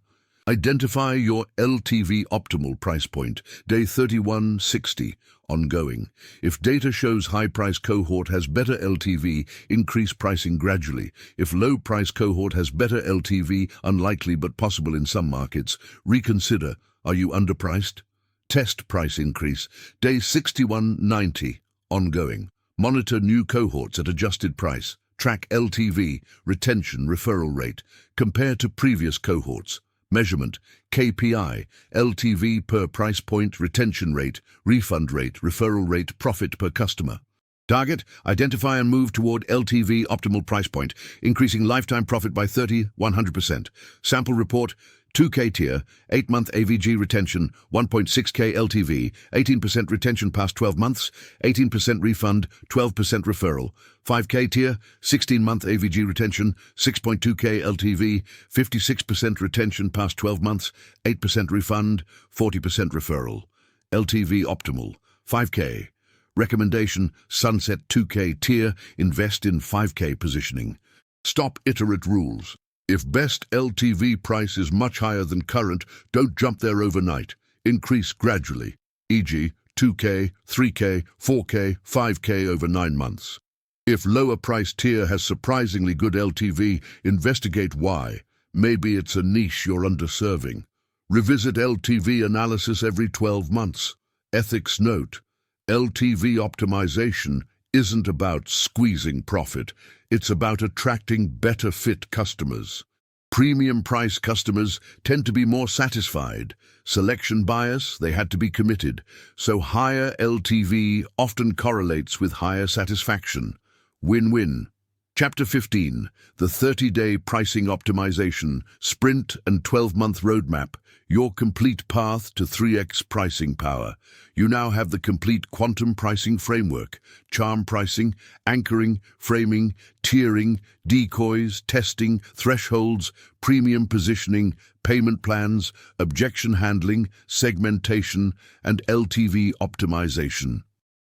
Identify your LTV optimal price point. Day 31, 60. Ongoing. If data shows high price cohort has better LTV, increase pricing gradually. If low price cohort has better LTV, unlikely but possible in some markets, reconsider. Are you underpriced? Test price increase. Day 61, 90. Ongoing. Monitor new cohorts at adjusted price. Track LTV, retention, referral rate. Compare to previous cohorts. Measurement, KPI, LTV per price point, retention rate, refund rate, referral rate, profit per customer. Target, identify and move toward LTV optimal price point, increasing lifetime profit by 100%. Sample report, 2K tier, 8-month AVG retention, 1.6K LTV, 18% retention past 12 months, 18% refund, 12% referral. 5K tier, 16-month AVG retention, 6.2K LTV, 56% retention past 12 months, 8% refund, 40% referral. LTV optimal, 5K. Recommendation, sunset 2K tier, invest in 5K positioning. Stop iterate rules. If best LTV price is much higher than current, don't jump there overnight. Increase gradually, e.g. 2K, 3K, 4K, 5K over 9 months. If lower price tier has surprisingly good LTV, investigate why. Maybe it's a niche you're underserving. Revisit LTV analysis every 12 months. Ethics note, LTV optimization isn't about squeezing profit. It's about attracting better fit customers. Premium price customers tend to be more satisfied. Selection bias, they had to be committed. So higher LTV often correlates with higher satisfaction. Win-win. Chapter 15, the 30-day pricing optimization, sprint and 12-month roadmap, your complete path to 3x pricing power. You now have the complete quantum pricing framework, charm pricing, anchoring, framing, tiering, decoys, testing, thresholds, premium positioning, payment plans, objection handling, segmentation, and LTV optimization.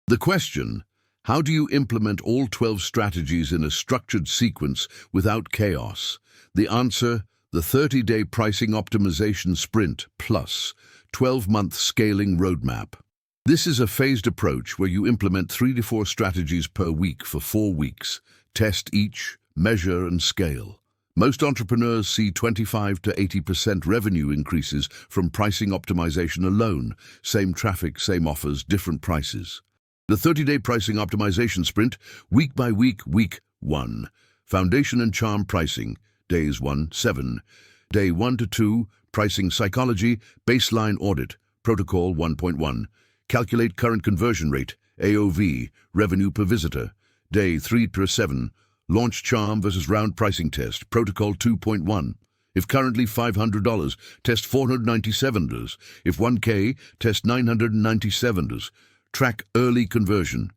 The question: how do you implement all 12 strategies in a structured sequence without chaos? The answer: the 30-day pricing optimization sprint plus 12-month scaling roadmap. This is a phased approach where you implement 3 to 4 strategies per week for 4 weeks. Test each, measure and scale. Most entrepreneurs see 25 to 80% revenue increases from pricing optimization alone. Same traffic, same offers, different prices. The 30-day pricing optimization sprint, week by week, week 1. Foundation and charm pricing, days 1-7. Day 1 to 2, pricing psychology, baseline audit, protocol 1.1. Calculate current conversion rate, AOV, revenue per visitor. Day 3 to 7, launch charm versus round pricing test, protocol 2.1. If currently $500, test $497. If $1K, test $997. Track early conversion.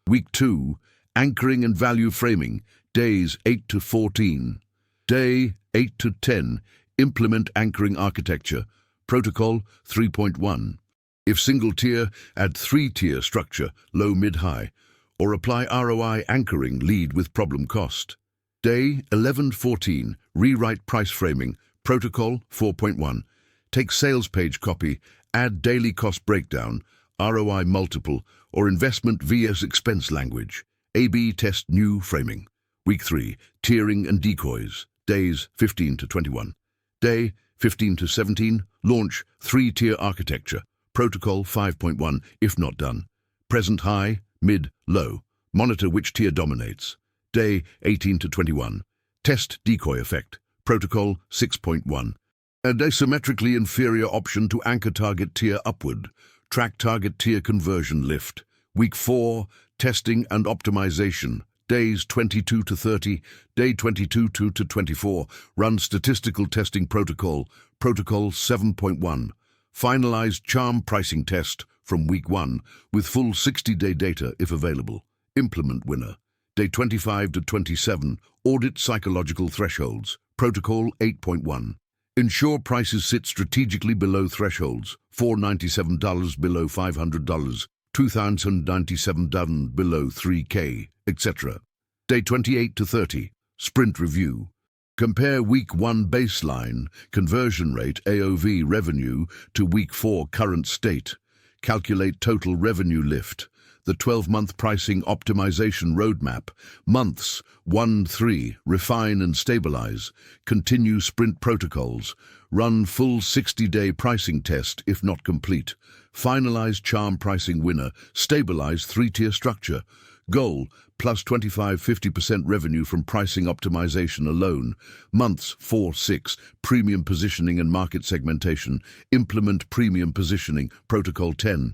Week 2, anchoring and value framing, days 8 to 14. Day 8 to 10, implement anchoring architecture, protocol 3.1. If single tier, add 3-tier structure, low, mid, high, or apply ROI anchoring, lead with problem cost. Day 11-14, rewrite price framing, protocol 4.1. Take sales page copy, add daily cost breakdown, ROI multiple, or investment vs expense language. A/B test new framing. Week 3, tiering and decoys, days 15 to 21. Day 15 to 17, launch 3-tier architecture, protocol 5.1 if not done. Present high, mid, low. Monitor which tier dominates. Day 18 to 21. Test decoy effect, protocol 6.1. An asymmetrically inferior option to anchor target tier upward. Track target tier conversion lift. Week 4, testing and optimization. Days 22 to 30, day 22 to 24. Run statistical testing protocol, protocol 7.1. Finalize charm pricing test from week 1 with full 60-day data if available. Implement winner. Day 25 to 27, audit psychological thresholds, protocol 8.1. Ensure prices sit strategically below thresholds, $497 below $500, $2,097 below $3K, etc. Day 28 to 30, sprint review. Compare week 1 baseline, conversion rate, AOV revenue to week 4 current state. Calculate total revenue lift. The 12-month pricing optimization roadmap. Months 1-3, refine and stabilize. Continue sprint protocols. Run full 60-day pricing test if not complete. Finalize charm pricing winner. Stabilize 3-tier structure. Goal, plus 25-50% revenue from pricing optimization alone. Months 4-6, premium positioning and market segmentation. Implement premium positioning, protocol 10.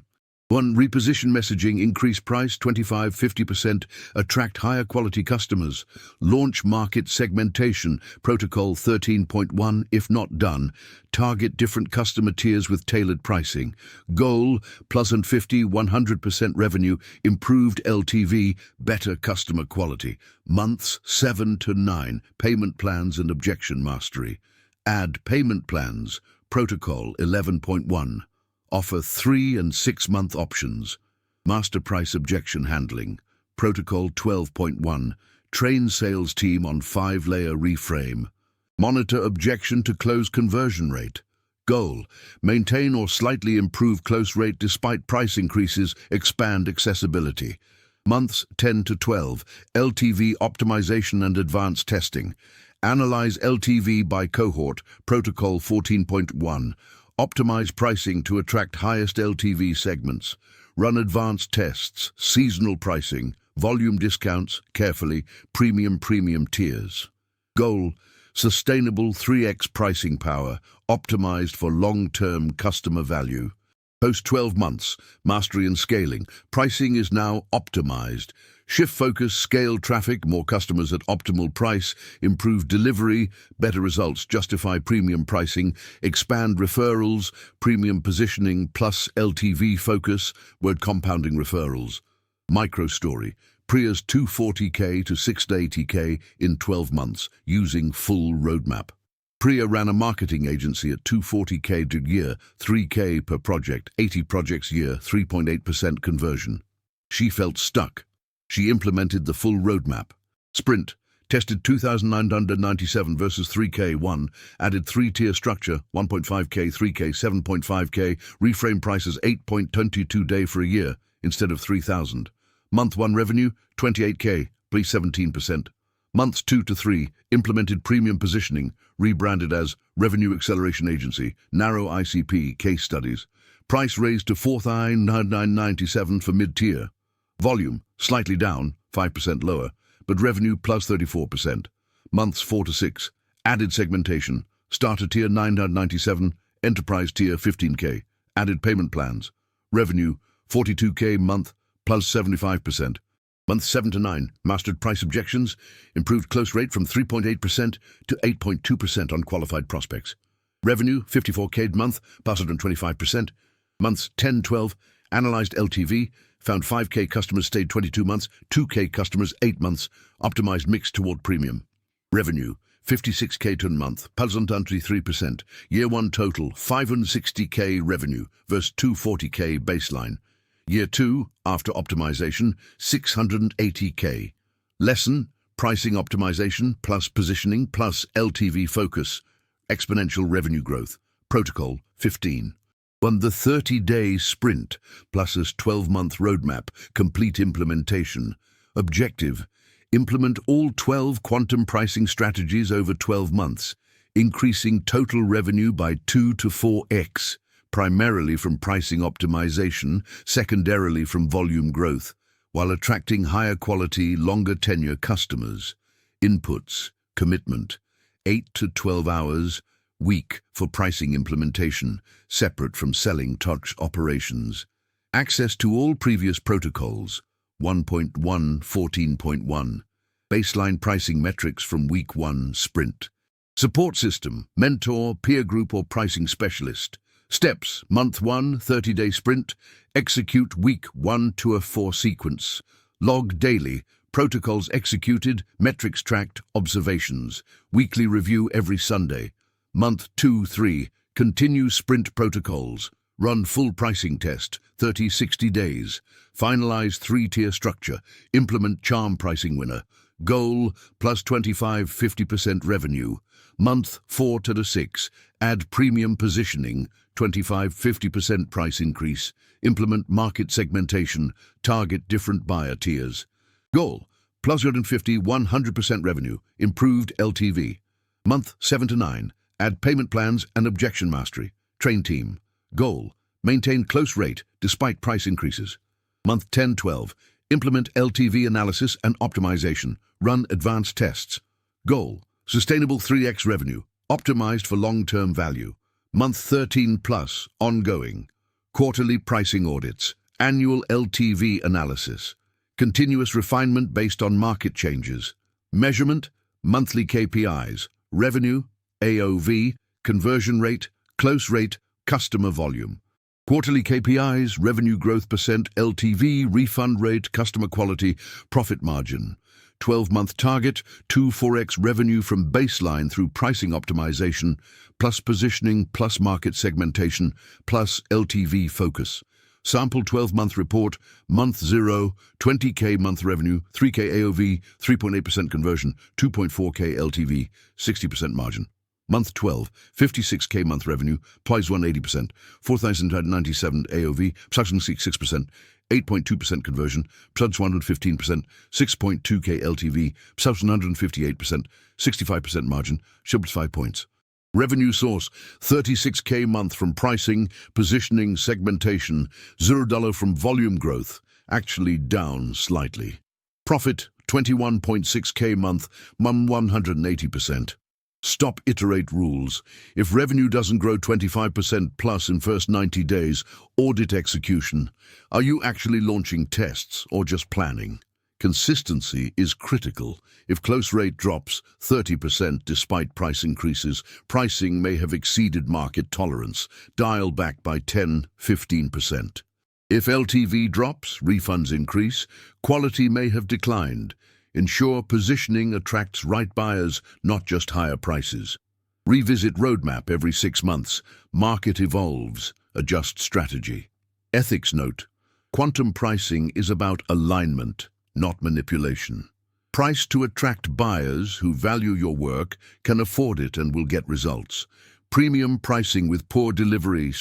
1. Reposition messaging, increase price 25-50%, attract higher quality customers. Launch market segmentation, protocol 13.1 if not done. Target different customer tiers with tailored pricing. Goal, plus and 50-100% revenue, improved LTV, better customer quality. Months 7 to 9, payment plans and objection mastery. Add payment plans, protocol 11.1. Offer 3- and 6-month options. Master price objection handling. Protocol 12.1. Train sales team on 5-layer reframe. Monitor objection to close conversion rate. Goal. Maintain or slightly improve close rate despite price increases. Expand accessibility. Months 10 to 12. LTV optimization and advanced testing. Analyze LTV by cohort. Protocol 14.1. Optimize pricing to attract highest LTV segments. Run advanced tests, seasonal pricing, volume discounts, carefully, premium tiers. Goal, sustainable 3x pricing power, optimized for long-term customer value. Post 12 months, mastery and scaling. Pricing is now optimized. Shift focus, scale traffic, more customers at optimal price, improve delivery, better results, justify premium pricing, expand referrals, premium positioning plus LTV focus, word compounding referrals. Micro story, Priya's 240K to 680K in 12 months, using full roadmap. Priya ran a marketing agency at 240K a year, 3K per project, 80 projects a year, 3.8% conversion. She felt stuck. She implemented the full roadmap. Sprint, tested 2,997 versus 3K, 1, added 3-tier structure, 1.5K, 3K, 7.5K, reframe prices 8.22 day for a year instead of 3,000. Month 1 revenue, 28K, please 17%. Months 2 to 3, implemented premium positioning, rebranded as Revenue Acceleration Agency, narrow ICP, case studies. Price raised to $4,997 for mid-tier. Volume, slightly down, 5% lower, but revenue plus 34%. Months 4 to 6, added segmentation, starter tier $997, enterprise tier $15K, added payment plans. Revenue, $42K month, plus 75%. Month 7 to 9, mastered price objections, improved close rate from 3.8% to 8.2% on qualified prospects. Revenue, $54K month, plus 125%. Months 10-12, analyzed LTV, found 5K customers stayed 22 months, 2K customers 8 months, optimized mix toward premium. Revenue, $56K to month, plus 123%. Year 1 total, $560K revenue versus $240K baseline. Year 2, after optimization, $680K. Lesson, pricing optimization plus positioning plus LTV focus. Exponential revenue growth. Protocol, 15. On the 30-day sprint, plus a 12-month roadmap, complete implementation. Objective, implement all 12 quantum pricing strategies over 12 months, increasing total revenue by 2 to 4x. Primarily from pricing optimization, secondarily from volume growth, while attracting higher quality, longer tenure customers. Inputs, commitment, 8 to 12 hours, week for pricing implementation, separate from selling touch operations. Access to all previous protocols, 1.1, 14.1. Baseline pricing metrics from week 1 sprint. Support system, mentor, peer group or pricing specialist. Steps, month 1, 30-day sprint, execute week 1 to a 4 sequence. Log daily, protocols executed, metrics tracked, observations. Weekly review every Sunday. Month 2, 3, continue sprint protocols. Run full pricing test, 30-60 days. Finalize 3-tier structure. Implement charm pricing winner. Goal, plus 25-50% revenue. Month 4 to 6, add premium positioning, 25-50% price increase. Implement market segmentation, target different buyer tiers. Goal, plus 150-100% revenue, improved LTV. Month 7 to 9, add payment plans and objection mastery. Train team. Goal, maintain close rate despite price increases. Month 10-12, implement LTV analysis and optimization. Run advanced tests. Goal, sustainable 3x revenue, optimized for long-term value. Month 13 plus, ongoing. Quarterly pricing audits, annual LTV analysis. Continuous refinement based on market changes. Measurement, monthly KPIs, revenue, AOV, conversion rate, close rate, customer volume. Quarterly KPIs, revenue growth percent, LTV, refund rate, customer quality, profit margin. 12-month target, 2-4x revenue from baseline through pricing optimization, plus positioning, plus market segmentation, plus LTV focus. Sample 12-month report, month 0, 20K month revenue, 3K AOV, 3.8% conversion, 2.4K LTV, 60% margin. Month 12, 56K month revenue, plus 180%, 4,097 AOV, plus 6%, 8.2% conversion, plus 115%, 6.2K LTV, plus 158%, 65% margin, shipped 5 points. Revenue source, 36K month from pricing, positioning, segmentation, $0 from volume growth, actually down slightly. Profit, 21.6K month, 180%. Stop iterate rules. If revenue doesn't grow 25% plus in first 90 days, audit execution. Are you actually launching tests or just planning? Consistency is critical. If close rate drops 30% despite price increases, pricing may have exceeded market tolerance. Dial back by 10-15%. If LTV drops, refunds increase, quality may have declined. Ensure positioning attracts right buyers, not just higher prices. Revisit roadmap every 6 months. Market evolves. Adjust strategy. Ethics note. Quantum pricing is about alignment, not manipulation. Price to attract buyers who value your work, can afford it and will get results. Premium pricing with poor delivery,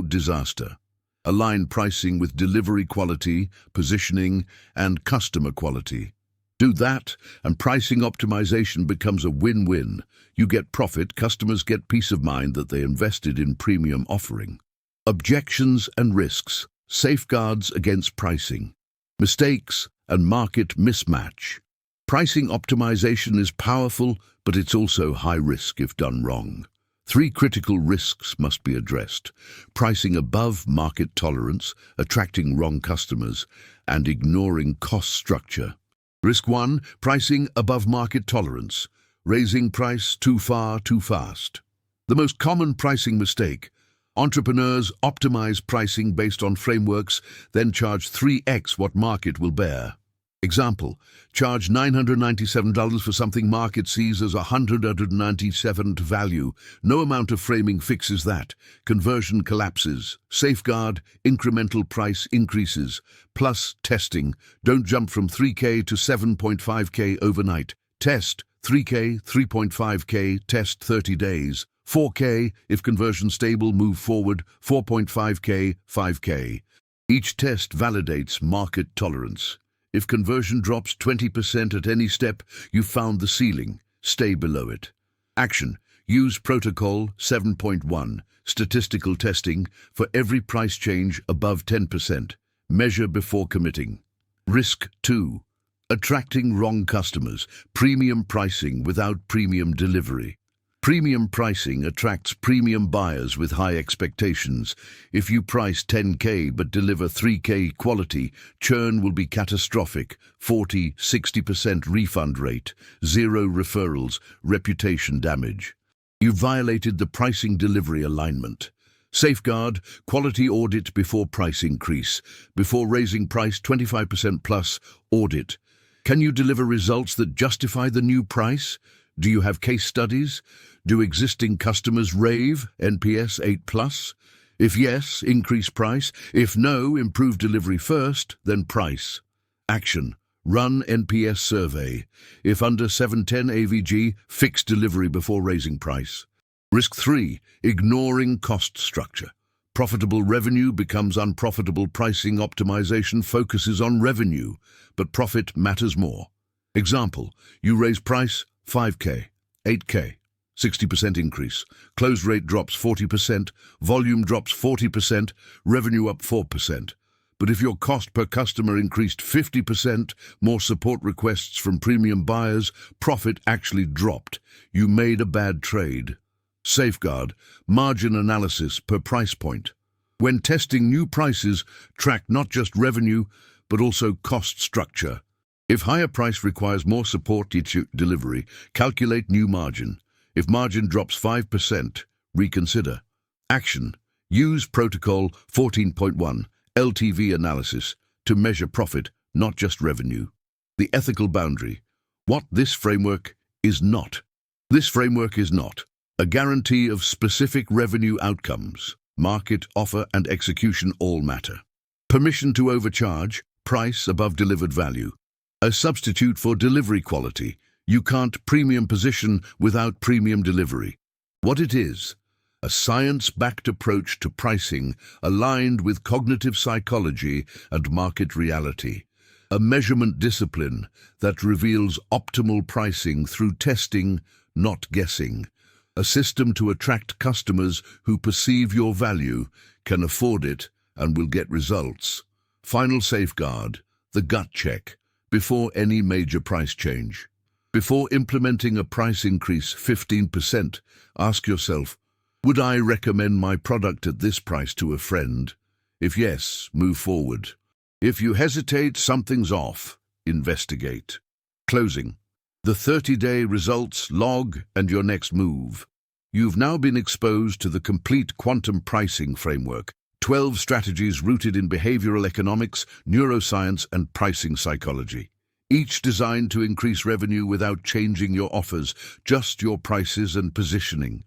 disaster. Align pricing with delivery quality, positioning, and customer quality. Do that, and pricing optimization becomes a win-win. You get profit, customers get peace of mind that they invested in premium offering. Objections and risks, safeguards against pricing, mistakes and market mismatch. Pricing optimization is powerful, but it's also high risk if done wrong. 3 critical risks must be addressed: pricing above market tolerance, attracting wrong customers, and ignoring cost structure. Risk 1, pricing above market tolerance, raising price too far, too fast. The most common pricing mistake: entrepreneurs optimize pricing based on frameworks, then charge 3x what market will bear. Example, charge $997 for something market sees as $197 value. No amount of framing fixes that. Conversion collapses. Safeguard, incremental price increases. Plus testing. Don't jump from 3K to 7.5K overnight. Test 3K, 3.5K, test 30 days. 4K, if conversion stable, move forward. 4.5K, 5K. Each test validates market tolerance. If conversion drops 20% at any step, you've found the ceiling. Stay below it. Action. Use Protocol 7.1, statistical testing, for every price change above 10%. Measure before committing. Risk 2. Attracting wrong customers. Premium pricing without premium delivery. Premium pricing attracts premium buyers with high expectations. If you price 10K but deliver 3K quality, churn will be catastrophic. 40–60% refund rate, 0 referrals, reputation damage. You violated the pricing delivery alignment. Safeguard, quality audit before price increase. Before raising price 25% plus, audit. Can you deliver results that justify the new price? Do you have case studies? Do existing customers rave? NPS 8+? If yes, increase price. If no, improve delivery first, then price. Action. Run NPS survey. If under 710 AVG, fix delivery before raising price. Risk 3. Ignoring cost structure. Profitable revenue becomes unprofitable. Pricing optimization focuses on revenue, but profit matters more. Example, you raise price 5K, 8K, 60% increase. Close rate drops 40%, volume drops 40%, revenue up 4%. But if your cost per customer increased 50%, more support requests from premium buyers, profit actually dropped. You made a bad trade. Safeguard, margin analysis per price point. When testing new prices, track not just revenue, but also cost structure. If higher price requires more support each delivery, calculate new margin. If margin drops 5%, reconsider. Action. Use Protocol 14.1, LTV analysis, to measure profit, not just revenue. The ethical boundary. What this framework is not. This framework is not a guarantee of specific revenue outcomes. Market, offer, and execution all matter. Permission to overcharge, price above delivered value. A substitute for delivery quality. You can't premium position without premium delivery. What it is: a science-backed approach to pricing aligned with cognitive psychology and market reality. A measurement discipline that reveals optimal pricing through testing, not guessing. A system to attract customers who perceive your value, can afford it, and will get results. Final safeguard, the gut check. Before any major price change. Before implementing a price increase 15%, ask yourself, would I recommend my product at this price to a friend? If yes, move forward. If you hesitate, something's off. Investigate. Closing. The 30-day results log and your next move. You've now been exposed to the complete quantum pricing framework. 12 strategies rooted in behavioral economics, neuroscience, and pricing psychology. Each designed to increase revenue without changing your offers, just your prices and positioning.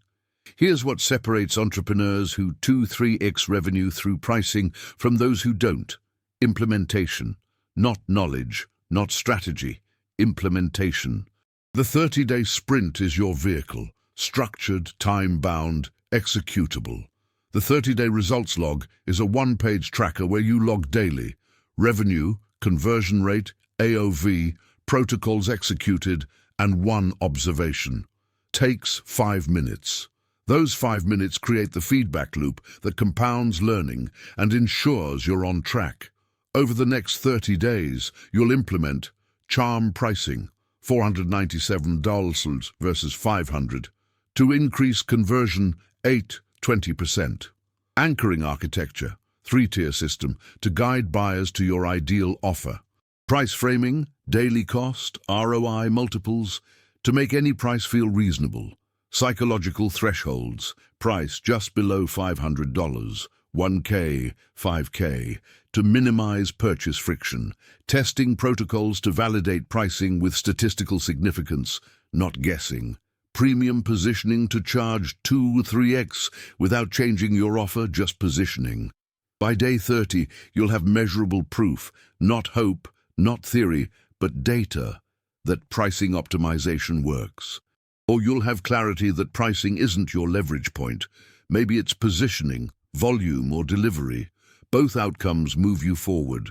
Here's what separates entrepreneurs who 2–3x revenue through pricing from those who don't. Implementation. Not knowledge, not strategy. Implementation. The 30-day sprint is your vehicle. Structured, time-bound, executable. The 30-day results log is a one-page tracker where you log daily revenue, conversion rate, AOV, protocols executed, and 1 observation. Takes 5 minutes. Those 5 minutes create the feedback loop that compounds learning and ensures you're on track. Over the next 30 days, you'll implement charm pricing, $497 versus $500, to increase conversion 8-20%. Anchoring architecture, 3-tier system to guide buyers to your ideal offer. Price framing, daily cost, ROI multiples, to make any price feel reasonable. Psychological thresholds, price just below $500, $1K, $5K, to minimize purchase friction. Testing protocols to validate pricing with statistical significance, not guessing. Premium positioning to charge 2-3x without changing your offer, just positioning. By day 30, you'll have measurable proof, not hope, not theory, but data, that pricing optimization works. Or you'll have clarity that pricing isn't your leverage point. Maybe it's positioning, volume, or delivery. Both outcomes move you forward.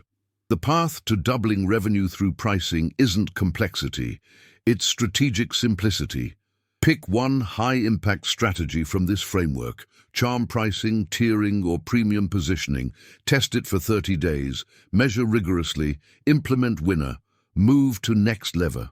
The path to doubling revenue through pricing isn't complexity, it's strategic simplicity. Pick one high-impact strategy from this framework: charm pricing, tiering, or premium positioning. Test it for 30 days, measure rigorously, implement winner, move to next level.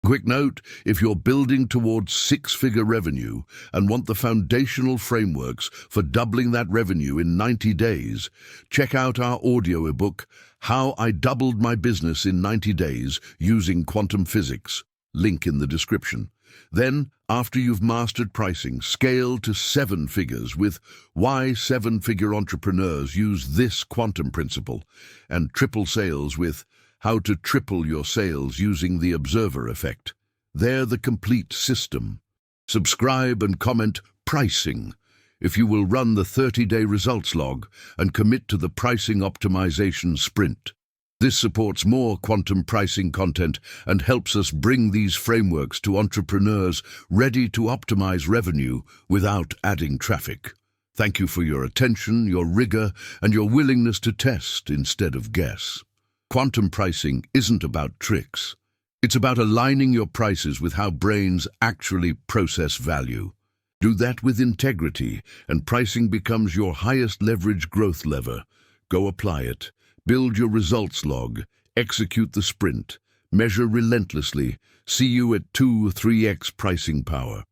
Quick note, if you're building towards 6-figure revenue and want the foundational frameworks for doubling that revenue in 90 days, check out our audioebook, How I Doubled My Business in 90 Days Using Quantum Physics. Link in the description. Then, after you've mastered pricing, scale to 7 figures with Why 7-Figure Entrepreneurs Use This Quantum Principle, and triple sales with How to Triple Your Sales Using the Observer Effect. They're the complete system. Subscribe and comment pricing if you will run the 30-day results log and commit to the pricing optimization sprint. This supports more quantum pricing content and helps us bring these frameworks to entrepreneurs ready to optimize revenue without adding traffic. Thank you for your attention, your rigor, and your willingness to test instead of guess. Quantum pricing isn't about tricks. It's about aligning your prices with how brains actually process value. Do that with integrity, and pricing becomes your highest leverage growth lever. Go apply it. Build your results log, execute the sprint, measure relentlessly, see you at 2-3x pricing power.